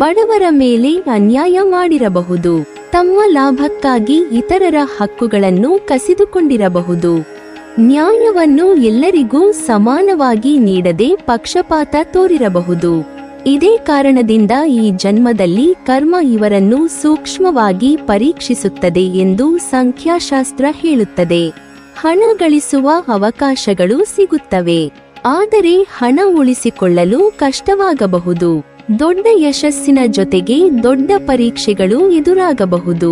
ಬಡವರ ಮೇಲೆ ಅನ್ಯಾಯ ಮಾಡಿರಬಹುದು. ತಮ್ಮ ಲಾಭಕ್ಕಾಗಿ ಇತರರ ಹಕ್ಕುಗಳನ್ನು ಕಸಿದುಕೊಂಡಿರಬಹುದು. ನ್ಯಾಯವನ್ನು ಎಲ್ಲರಿಗೂ ಸಮಾನವಾಗಿ ನೀಡದೆ ಪಕ್ಷಪಾತ ತೋರಿರಬಹುದು. ಇದೇ ಕಾರಣದಿಂದ ಈ ಜನ್ಮದಲ್ಲಿ ಕರ್ಮ ಇವರನ್ನು ಸೂಕ್ಷ್ಮವಾಗಿ ಪರೀಕ್ಷಿಸುತ್ತದೆ ಎಂದು ಸಂಖ್ಯಾಶಾಸ್ತ್ರ ಹೇಳುತ್ತದೆ. ಹಣ ಗಳಿಸುವ ಅವಕಾಶಗಳು ಸಿಗುತ್ತವೆ, ಆದರೆ ಹಣ ಉಳಿಸಿಕೊಳ್ಳಲು ಕಷ್ಟವಾಗಬಹುದು. ದೊಡ್ಡ ಯಶಸ್ಸಿನ ಜೊತೆಗೆ ದೊಡ್ಡ ಪರೀಕ್ಷೆಗಳು ಎದುರಾಗಬಹುದು.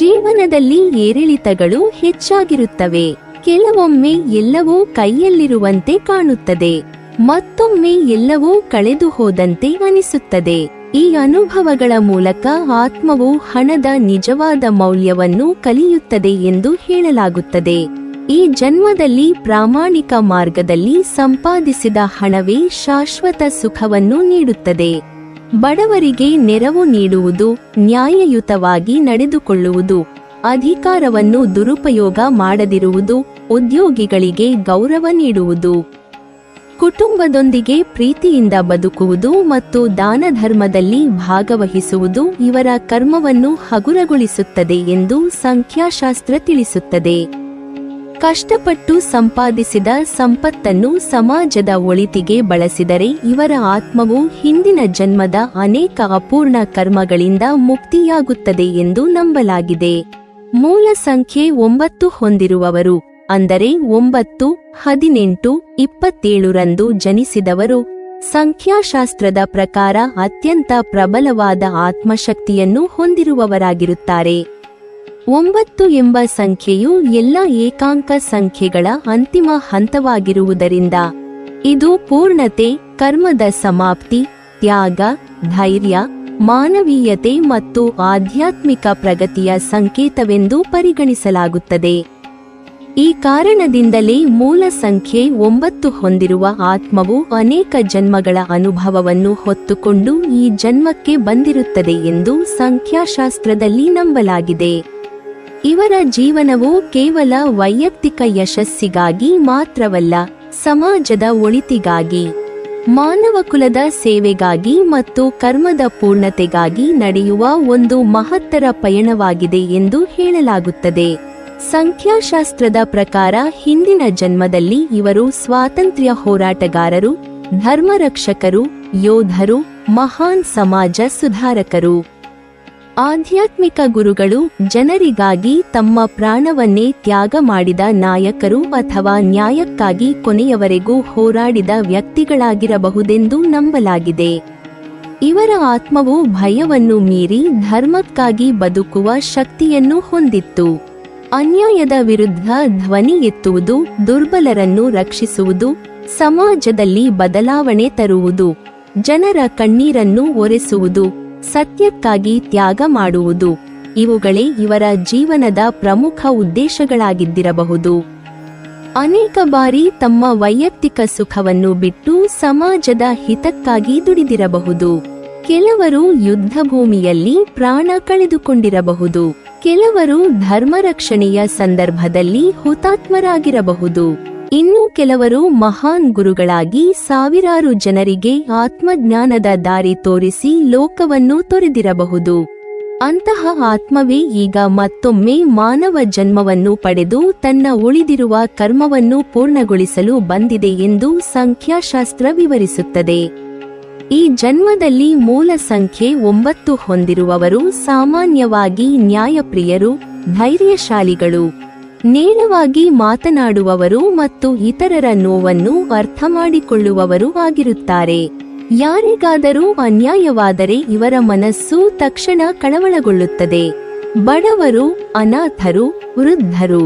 ಜೀವನದಲ್ಲಿ ಏರಿಳಿತಗಳು ಹೆಚ್ಚಾಗಿರುತ್ತವೆ. ಕೆಲವೊಮ್ಮೆ ಎಲ್ಲವೂ ಕೈಯಲ್ಲಿರುವಂತೆ ಕಾಣುತ್ತದೆ, ಮತ್ತೊಮ್ಮೆ ಎಲ್ಲವೂ ಕಳೆದು ಹೋದಂತೆ ಅನಿಸುತ್ತದೆ. ಈ ಅನುಭವಗಳ ಮೂಲಕ ಆತ್ಮವು ಹಣದ ನಿಜವಾದ ಮೌಲ್ಯವನ್ನು ಕಲಿಯುತ್ತದೆ ಎಂದು ಹೇಳಲಾಗುತ್ತದೆ. ಈ ಜನ್ಮದಲ್ಲಿ ಪ್ರಾಮಾಣಿಕ ಮಾರ್ಗದಲ್ಲಿ ಸಂಪಾದಿಸಿದ ಹಣವೇ ಶಾಶ್ವತ ಸುಖವನ್ನು ನೀಡುತ್ತದೆ. ಬಡವರಿಗೆ ನೆರವು ನೀಡುವುದು, ನ್ಯಾಯಯುತವಾಗಿ ನಡೆದುಕೊಳ್ಳುವುದು, ಅಧಿಕಾರವನ್ನು ದುರುಪಯೋಗ ಮಾಡದಿರುವುದು, ಉದ್ಯೋಗಿಗಳಿಗೆ ಗೌರವ ನೀಡುವುದು, ಕುಟುಂಬದೊಂದಿಗೆ ಪ್ರೀತಿಯಿಂದ ಬದುಕುವುದು ಮತ್ತು ದಾನ ಧರ್ಮದಲ್ಲಿ ಭಾಗವಹಿಸುವುದು ಇವರ ಕರ್ಮವನ್ನು ಹಗುರಗೊಳಿಸುತ್ತದೆ ಎಂದು ಸಂಖ್ಯಾಶಾಸ್ತ್ರ ತಿಳಿಸುತ್ತದೆ. ಕಷ್ಟಪಟ್ಟು ಸಂಪಾದಿಸಿದ ಸಂಪತ್ತನ್ನು ಸಮಾಜದ ಒಳಿತಿಗೆ ಬಳಸಿದರೆ ಇವರ ಆತ್ಮವು ಹಿಂದಿನ ಜನ್ಮದ ಅನೇಕ ಅಪೂರ್ಣ ಕರ್ಮಗಳಿಂದ ಮುಕ್ತಿಯಾಗುತ್ತದೆ ಎಂದು ನಂಬಲಾಗಿದೆ. ಮೂಲ ಸಂಖ್ಯೆ 9 ಹೊಂದಿರುವವರು, ಅಂದರೆ 9, 18, 27 ರಂದು ಜನಿಸಿದವರು ಸಂಖ್ಯಾಶಾಸ್ತ್ರದ ಪ್ರಕಾರ ಅತ್ಯಂತ ಪ್ರಬಲವಾದ ಆತ್ಮಶಕ್ತಿಯನ್ನು ಹೊಂದಿರುವವರಾಗಿರುತ್ತಾರೆ. 9 ಎಂಬ ಸಂಖ್ಯೆಯು ಎಲ್ಲ ಏಕಾಂಕ ಸಂಖ್ಯೆಗಳ ಅಂತಿಮ ಹಂತವಾಗಿರುವುದರಿಂದ ಇದು ಪೂರ್ಣತೆ, ಕರ್ಮದ ಸಮಾಪ್ತಿ, ತ್ಯಾಗ, ಧೈರ್ಯ, ಮಾನವೀಯತೆ ಮತ್ತು ಆಧ್ಯಾತ್ಮಿಕ ಪ್ರಗತಿಯ ಸಂಕೇತವೆಂದು ಪರಿಗಣಿಸಲಾಗುತ್ತದೆ. ಈ ಕಾರಣದಿಂದಲೇ ಮೂಲ ಸಂಖ್ಯೆ 9 ಹೊಂದಿರುವ ಆತ್ಮವು ಅನೇಕ ಜನ್ಮಗಳ ಅನುಭವವನ್ನು ಹೊತ್ತುಕೊಂಡು ಈ ಜನ್ಮಕ್ಕೆ ಬಂದಿರುತ್ತದೆ ಎಂದು ಸಂಖ್ಯಾಶಾಸ್ತ್ರದಲ್ಲಿ ನಂಬಲಾಗಿದೆ. ಇವರ ಜೀವನವು ಕೇವಲ ವೈಯಕ್ತಿಕ ಯಶಸ್ಸಿಗಾಗಿ ಮಾತ್ರವಲ್ಲ, ಸಮಾಜದ ಒಳಿತಿಗಾಗಿ, ಮಾನವಕುಲದ ಸೇವೆಗಾಗಿ ಮತ್ತು ಕರ್ಮದ ಪೂರ್ಣತೆಗಾಗಿ ನಡೆಯುವ ಒಂದು ಮಹತ್ತರ ಪಯಣವಾಗಿದೆ ಎಂದು ಹೇಳಲಾಗುತ್ತದೆ. ಸಂಖ್ಯಾಶಾಸ್ತ್ರದ ಪ್ರಕಾರ ಹಿಂದಿನ ಜನ್ಮದಲ್ಲಿ ಇವರು ಸ್ವಾತಂತ್ರ್ಯ ಹೋರಾಟಗಾರರು, ಧರ್ಮರಕ್ಷಕರು, ಯೋಧರು, ಮಹಾನ್ ಸಮಾಜ ಸುಧಾರಕರು, ಆಧ್ಯಾತ್ಮಿಕ ಗುರುಗಳು ಜನರಿಗಾಗಿ ತಮ್ಮ ಪ್ರಾಣವನ್ನೇ ತ್ಯಾಗ ಮಾಡಿದ ನಾಯಕರು ಅಥವಾ ನ್ಯಾಯಕ್ಕಾಗಿ ಕೊನೆಯವರೆಗೂ ಹೋರಾಡಿದ ವ್ಯಕ್ತಿಗಳಾಗಿರಬಹುದೆಂದು ನಂಬಲಾಗಿದೆ. ಇವರ ಆತ್ಮವು ಭಯವನ್ನು ಮೀರಿ ಧರ್ಮಕ್ಕಾಗಿ ಬದುಕುವ ಶಕ್ತಿಯನ್ನು ಹೊಂದಿತ್ತು. ಅನ್ಯಾಯದ ವಿರುದ್ಧ ಧ್ವನಿ ಎತ್ತುವುದು, ದುರ್ಬಲರನ್ನು ರಕ್ಷಿಸುವುದು, ಸಮಾಜದಲ್ಲಿ ಬದಲಾವಣೆ ತರುವುದು, ಜನರ ಕಣ್ಣೀರನ್ನು ಒರೆಸುವುದು, ಸತ್ಯಕ್ಕಾಗಿ ತ್ಯಾಗ ಮಾಡುವುದು, ಇವುಗಳೇ ಇವರ ಜೀವನದ ಪ್ರಮುಖ ಉದ್ದೇಶಗಳಾಗಿದ್ದಿರಬಹುದು. ಅನೇಕ ಬಾರಿ ತಮ್ಮ ವೈಯಕ್ತಿಕ ಸುಖವನ್ನು ಬಿಟ್ಟು ಸಮಾಜದ ಹಿತಕ್ಕಾಗಿ ದುಡಿದಿರಬಹುದು. ಕೆಲವರು ಯುದ್ಧಭೂಮಿಯಲ್ಲಿ ಪ್ರಾಣ ಕಳೆದುಕೊಂಡಿರಬಹುದು. ಕೆಲವರು ಧರ್ಮರಕ್ಷಣೆಯ ಸಂದರ್ಭದಲ್ಲಿ ಹುತಾತ್ಮರಾಗಿರಬಹುದು. ಇನ್ನು ಕೆಲವರು ಮಹಾನ್ ಗುರುಗಳಾಗಿ ಸಾವಿರಾರು ಜನರಿಗೆ ಆತ್ಮಜ್ಞಾನದ ದಾರಿ ತೋರಿಸಿ ಲೋಕವನ್ನು ತೊರೆದಿರಬಹುದು. ಅಂತಹ ಆತ್ಮವೇ ಈಗ ಮತ್ತೊಮ್ಮೆ ಮಾನವ ಜನ್ಮವನ್ನು ಪಡೆದು ತನ್ನ ಉಳಿದಿರುವ ಕರ್ಮವನ್ನು ಪೂರ್ಣಗೊಳಿಸಲು ಬಂದಿದೆ ಎಂದು ಸಂಖ್ಯಾಶಾಸ್ತ್ರ ವಿವರಿಸುತ್ತದೆ. ಈ ಜನ್ಮದಲ್ಲಿ ಮೂಲ ಸಂಖ್ಯೆ 9 ಹೊಂದಿರುವವರು ಸಾಮಾನ್ಯವಾಗಿ ನ್ಯಾಯಪ್ರಿಯರು, ಧೈರ್ಯಶಾಲಿಗಳು, ನೇರವಾಗಿ ಮಾತನಾಡುವವರು ಮತ್ತು ಇತರರ ನೋವನ್ನು ಅರ್ಥಮಾಡಿಕೊಳ್ಳುವವರು ಆಗಿರುತ್ತಾರೆ. ಯಾರಿಗಾದರೂ ಅನ್ಯಾಯವಾದರೆ ಇವರ ಮನಸ್ಸು ತಕ್ಷಣ ಕಳವಳಗೊಳ್ಳುತ್ತದೆ. ಬಡವರು, ಅನಾಥರು, ವೃದ್ಧರು,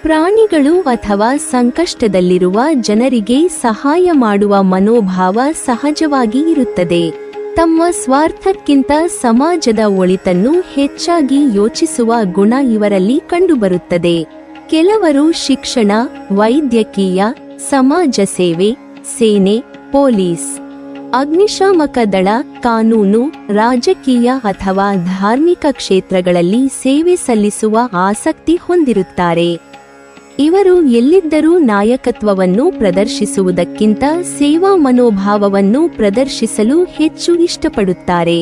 ಪ್ರಾಣಿಗಳು ಅಥವಾ ಸಂಕಷ್ಟದಲ್ಲಿರುವ ಜನರಿಗೆ ಸಹಾಯ ಮಾಡುವ ಮನೋಭಾವ ಸಹಜವಾಗಿ ಇರುತ್ತದೆ. ತಮ್ಮ ಸ್ವಾರ್ಥಕ್ಕಿಂತ ಸಮಾಜದ ಒಳಿತನ್ನು ಹೆಚ್ಚಾಗಿ ಯೋಚಿಸುವ ಗುಣ ಇವರಲ್ಲಿ ಕಂಡುಬರುತ್ತದೆ. ಕೆಲವರು ಶಿಕ್ಷಣ, ವೈದ್ಯಕೀಯ, ಸಮಾಜ ಸೇವೆ, ಸೇನೆ, ಪೊಲೀಸ್, ಅಗ್ನಿಶಾಮಕ ದಳ, ಕಾನೂನು, ರಾಜಕೀಯ ಅಥವಾ ಧಾರ್ಮಿಕ ಕ್ಷೇತ್ರಗಳಲ್ಲಿ ಸೇವೆ ಸಲ್ಲಿಸುವ ಆಸಕ್ತಿ ಹೊಂದಿರುತ್ತಾರೆ. ಇವರು ಎಲ್ಲಿದ್ದರೂ ನಾಯಕತ್ವವನ್ನು ಪ್ರದರ್ಶಿಸುವುದಕ್ಕಿಂತ ಸೇವಾ ಮನೋಭಾವವನ್ನು ಪ್ರದರ್ಶಿಸಲು ಹೆಚ್ಚು ಇಷ್ಟಪಡುತ್ತಾರೆ.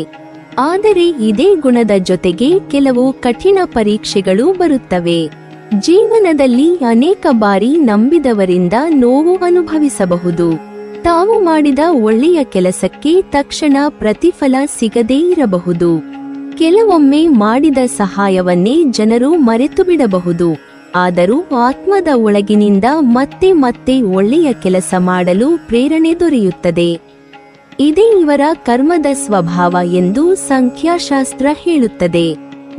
ಆದರೆ ಇದೇ ಗುಣದ ಜೊತೆಗೆ ಕೆಲವು ಕಠಿಣ ಪರೀಕ್ಷೆಗಳು ಬರುತ್ತವೆ. ಜೀವನದಲ್ಲಿ ಅನೇಕ ಬಾರಿ ನಂಬಿದವರಿಂದ ನೋವು ಅನುಭವಿಸಬಹುದು. ತಾವು ಮಾಡಿದ ಒಳ್ಳೆಯ ಕೆಲಸಕ್ಕೆ ತಕ್ಷಣ ಪ್ರತಿಫಲ ಸಿಗದೇ ಇರಬಹುದು. ಕೆಲವೊಮ್ಮೆ ಮಾಡಿದ ಸಹಾಯವನ್ನೇ ಜನರು ಮರೆತು ಬಿಡಬಹುದು. ಆದರೂ ಆತ್ಮದ ಒಳಗಿನಿಂದ ಮತ್ತೆ ಮತ್ತೆ ಒಳ್ಳೆಯ ಕೆಲಸ ಮಾಡಲು ಪ್ರೇರಣೆ ದೊರೆಯುತ್ತದೆ. ಇದೇ ಇವರ ಕರ್ಮದ ಸ್ವಭಾವ ಎಂದು ಸಂಖ್ಯಾಶಾಸ್ತ್ರ ಹೇಳುತ್ತದೆ.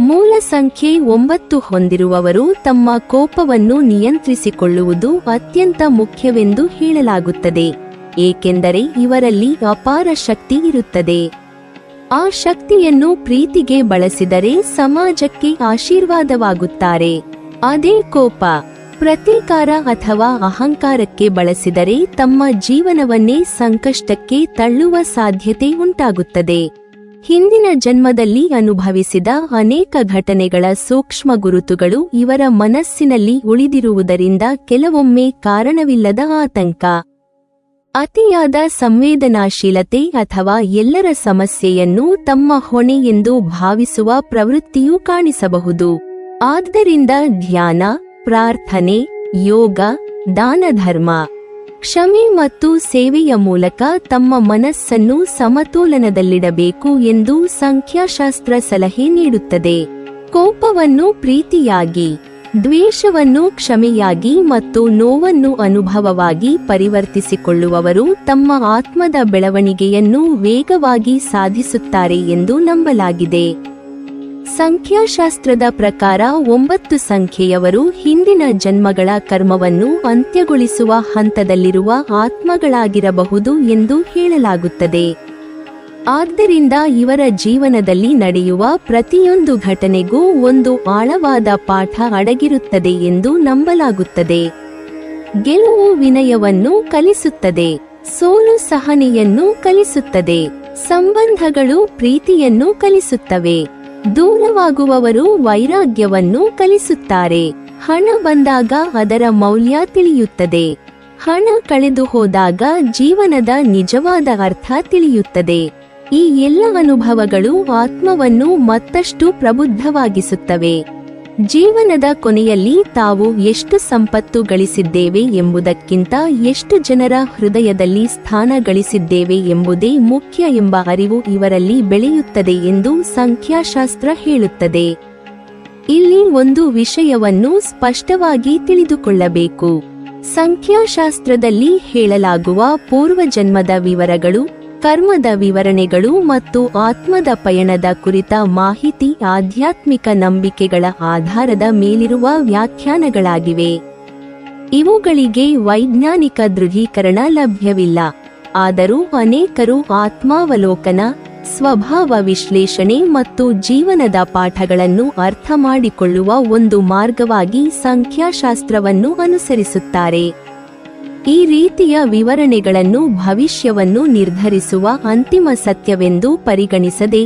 ಮೂಲ ಸಂಖ್ಯೆ 9 ಹೊಂದಿರುವವರು ತಮ್ಮ ಕೋಪವನ್ನು ನಿಯಂತ್ರಿಸಿಕೊಳ್ಳುವುದು ಅತ್ಯಂತ ಮುಖ್ಯವೆಂದು ಹೇಳಲಾಗುತ್ತದೆ. ಏಕೆಂದರೆ ಇವರಲ್ಲಿ ಅಪಾರ ಶಕ್ತಿ ಇರುತ್ತದೆ. ಆ ಶಕ್ತಿಯನ್ನು ಪ್ರೀತಿಗೆ ಬಳಸಿದರೆ ಸಮಾಜಕ್ಕೆ ಆಶೀರ್ವಾದವಾಗುತ್ತಾರೆ. ಅದೇ ಕೋಪ, ಪ್ರತೀಕಾರ ಅಥವಾ ಅಹಂಕಾರಕ್ಕೆ ಬಳಸಿದರೆ ತಮ್ಮ ಜೀವನವನ್ನೇ ಸಂಕಷ್ಟಕ್ಕೆ ತಳ್ಳುವ ಸಾಧ್ಯತೆ ಉಂಟಾಗುತ್ತದೆ. ಹಿಂದಿನ ಜನ್ಮದಲ್ಲಿ ಅನುಭವಿಸಿದ ಅನೇಕ ಘಟನೆಗಳ ಸೂಕ್ಷ್ಮ ಗುರುತುಗಳು ಇವರ ಮನಸ್ಸಿನಲ್ಲಿ ಉಳಿದಿರುವುದರಿಂದ ಕೆಲವೊಮ್ಮೆ ಕಾರಣವಿಲ್ಲದ ಆತಂಕ, ಅತಿಯಾದ ಸಂವೇದನಾಶೀಲತೆ ಅಥವಾ ಎಲ್ಲರ ಸಮಸ್ಯೆಯನ್ನು ತಮ್ಮ ಹೊಣೆ ಎಂದು ಭಾವಿಸುವ ಪ್ರವೃತ್ತಿಯೂ ಕಾಣಿಸಬಹುದು. ಆದ್ದರಿಂದ ಧ್ಯಾನ, ಪ್ರಾರ್ಥನೆ, ಯೋಗ, ದಾನಧರ್ಮ, ಕ್ಷಮೆ ಮತ್ತು ಸೇವೆಯ ಮೂಲಕ ತಮ್ಮ ಮನಸ್ಸನ್ನು ಸಮತೋಲನದಲ್ಲಿಡಬೇಕು ಎಂದು ಸಂಖ್ಯಾಶಾಸ್ತ್ರ ಸಲಹೆ ನೀಡುತ್ತದೆ. ಕೋಪವನ್ನು ಪ್ರೀತಿಯಾಗಿ, ದ್ವೇಷವನ್ನು ಕ್ಷಮೆಯಾಗಿ ಮತ್ತು ನೋವನ್ನು ಅನುಭವವಾಗಿ ಪರಿವರ್ತಿಸಿಕೊಳ್ಳುವವರು ತಮ್ಮ ಆತ್ಮದ ಬೆಳವಣಿಗೆಯನ್ನು ವೇಗವಾಗಿ ಸಾಧಿಸುತ್ತಾರೆ ಎಂದು ನಂಬಲಾಗಿದೆ. ಸಂಖ್ಯಾಶಾಸ್ತ್ರದ ಪ್ರಕಾರ 9 ಸಂಖ್ಯೆಯವರು ಹಿಂದಿನ ಜನ್ಮಗಳ ಕರ್ಮವನ್ನು ಅಂತ್ಯಗೊಳಿಸುವ ಹಂತದಲ್ಲಿರುವ ಆತ್ಮಗಳಾಗಿರಬಹುದು ಎಂದು ಹೇಳಲಾಗುತ್ತದೆ. ಆದ್ದರಿಂದ ಇವರ ಜೀವನದಲ್ಲಿ ನಡೆಯುವ ಪ್ರತಿಯೊಂದು ಘಟನೆಗೂ ಒಂದು ಆಳವಾದ ಪಾಠ ಅಡಗಿರುತ್ತದೆ ಎಂದು ನಂಬಲಾಗುತ್ತದೆ. ಗೆಲುವು ವಿನಯವನ್ನು ಕಲಿಸುತ್ತದೆ, ಸೋಲು ಸಹನೆಯನ್ನು ಕಲಿಸುತ್ತದೆ, ಸಂಬಂಧಗಳು ಪ್ರೀತಿಯನ್ನು ಕಲಿಸುತ್ತವೆ, ದೂರವಾಗುವವರು ವೈರಾಗ್ಯವನ್ನು ಕಲಿಸುತ್ತಾರೆ. ಹಣ ಬಂದಾಗ ಅದರ ಮೌಲ್ಯ ತಿಳಿಯುತ್ತದೆ, ಹಣ ಕಳೆದು ಹೋದಾಗ ಜೀವನದ ನಿಜವಾದ ಅರ್ಥ ತಿಳಿಯುತ್ತದೆ. ಈ ಎಲ್ಲ ಅನುಭವಗಳು ಆತ್ಮವನ್ನು ಮತ್ತಷ್ಟು ಪ್ರಬುದ್ಧವಾಗಿಸುತ್ತವೆ. ಜೀವನದ ಕೊನೆಯಲ್ಲಿ ತಾವು ಎಷ್ಟು ಸಂಪತ್ತು ಗಳಿಸಿದ್ದೇವೆ ಎಂಬುದಕ್ಕಿಂತ ಎಷ್ಟು ಜನರ ಹೃದಯದಲ್ಲಿ ಸ್ಥಾನ ಗಳಿಸಿದ್ದೇವೆ ಎಂಬುದೇ ಮುಖ್ಯ ಎಂಬ ಅರಿವು ಇವರಲ್ಲಿ ಬೆಳೆಯುತ್ತದೆ ಎಂದು ಸಂಖ್ಯಾಶಾಸ್ತ್ರ ಹೇಳುತ್ತದೆ. ಇಲ್ಲಿ ಒಂದು ವಿಷಯವನ್ನು ಸ್ಪಷ್ಟವಾಗಿ ತಿಳಿದುಕೊಳ್ಳಬೇಕು. ಸಂಖ್ಯಾಶಾಸ್ತ್ರದಲ್ಲಿ ಹೇಳಲಾಗುವ ಪೂರ್ವಜನ್ಮದ ವಿವರಗಳು, ಕರ್ಮದ ವಿವರಣೆಗಳು ಮತ್ತು ಆತ್ಮದ ಪಯಣದ ಕುರಿತ ಮಾಹಿತಿ ಆಧ್ಯಾತ್ಮಿಕ ನಂಬಿಕೆಗಳ ಆಧಾರದ ಮೇಲಿರುವ ವ್ಯಾಖ್ಯಾನಗಳಾಗಿವೆ. ಇವುಗಳಿಗೆ ವೈಜ್ಞಾನಿಕ ದೃಢೀಕರಣ ಲಭ್ಯವಿಲ್ಲ. ಆದರೂ ಅನೇಕರು ಆತ್ಮಾವಲೋಕನ, ಸ್ವಭಾವ ವಿಶ್ಲೇಷಣೆ ಮತ್ತು ಜೀವನದ ಪಾಠಗಳನ್ನು ಅರ್ಥಮಾಡಿಕೊಳ್ಳುವ ಒಂದು ಮಾರ್ಗವಾಗಿ ಸಂಖ್ಯಾಶಾಸ್ತ್ರವನ್ನು ಅನುಸರಿಸುತ್ತಾರೆ. ಈ ರೀತಿಯ ವಿವರಣೆಗಳನ್ನು ಭವಿಷ್ಯವನ್ನು ನಿರ್ಧರಿಸುವ ಅಂತಿಮ ಸತ್ಯವೆಂದು ಪರಿಗಣಿಸದೆ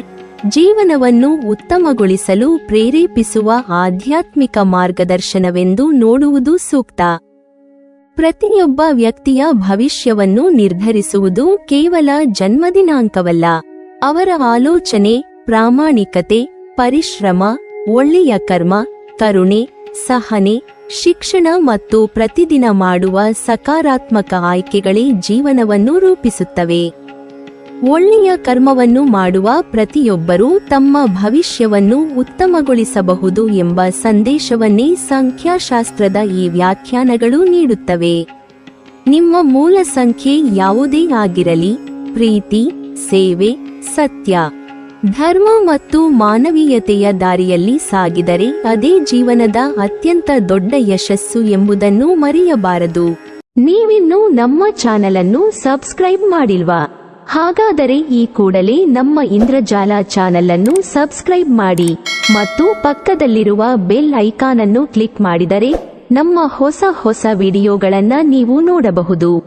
ಜೀವನವನ್ನು ಉತ್ತಮಗೊಳಿಸಲು ಪ್ರೇರೇಪಿಸುವ ಆಧ್ಯಾತ್ಮಿಕ ಮಾರ್ಗದರ್ಶನವೆಂದು ನೋಡುವುದು ಸೂಕ್ತ. ಪ್ರತಿಯೊಬ್ಬ ವ್ಯಕ್ತಿಯ ಭವಿಷ್ಯವನ್ನು ನಿರ್ಧರಿಸುವುದು ಕೇವಲ ಜನ್ಮದಿನಾಂಕವಲ್ಲ. ಅವರ ಆಲೋಚನೆ, ಪ್ರಾಮಾಣಿಕತೆ, ಪರಿಶ್ರಮ, ಒಳ್ಳೆಯ ಕರ್ಮ, ಕರುಣೆ, ಸಹನೆ, ಶಿಕ್ಷಣ ಮತ್ತು ಪ್ರತಿದಿನ ಮಾಡುವ ಸಕಾರಾತ್ಮಕ ಆಯ್ಕೆಗಳೇ ಜೀವನವನ್ನು ರೂಪಿಸುತ್ತವೆ. ಒಳ್ಳೆಯ ಕರ್ಮವನ್ನು ಮಾಡುವ ಪ್ರತಿಯೊಬ್ಬರೂ ತಮ್ಮ ಭವಿಷ್ಯವನ್ನು ಉತ್ತಮಗೊಳಿಸಬಹುದು ಎಂಬ ಸಂದೇಶವನ್ನೇ ಸಂಖ್ಯಾಶಾಸ್ತ್ರದ ಈ ವ್ಯಾಖ್ಯಾನಗಳು ನೀಡುತ್ತವೆ. ನಿಮ್ಮ ಮೂಲ ಸಂಖ್ಯೆ ಯಾವುದೇ ಆಗಿರಲಿ, ಪ್ರೀತಿ, ಸೇವೆ, ಸತ್ಯ, ಧರ್ಮ ಮತ್ತು ಮಾನವೀಯತೆಯ ದಾರಿಯಲ್ಲಿ ಸಾಗಿದರೆ ಅದೇ ಜೀವನದ ಅತ್ಯಂತ ದೊಡ್ಡ ಯಶಸ್ಸು ಎಂಬುದನ್ನು ಮರೆಯಬಾರದು. ನೀವಿನ್ನೂ ನಮ್ಮ ಚಾನೆಲ್ ಅನ್ನು ಸಬ್ಸ್ಕ್ರೈಬ್ ಮಾಡಿಲ್ವಾ? ಹಾಗಾದರೆ ಈ ಕೂಡಲೇ ನಮ್ಮ ಇಂದ್ರಜಾಲ ಚಾನೆಲ್ ಅನ್ನು ಸಬ್ಸ್ಕ್ರೈಬ್ ಮಾಡಿ ಮತ್ತು ಪಕ್ಕದಲ್ಲಿರುವ ಬೆಲ್ ಐಕಾನ್ ಅನ್ನು ಕ್ಲಿಕ್ ಮಾಡಿದರೆ ನಮ್ಮ ಹೊಸ ವಿಡಿಯೋಗಳನ್ನು ನೀವು ನೋಡಬಹುದು.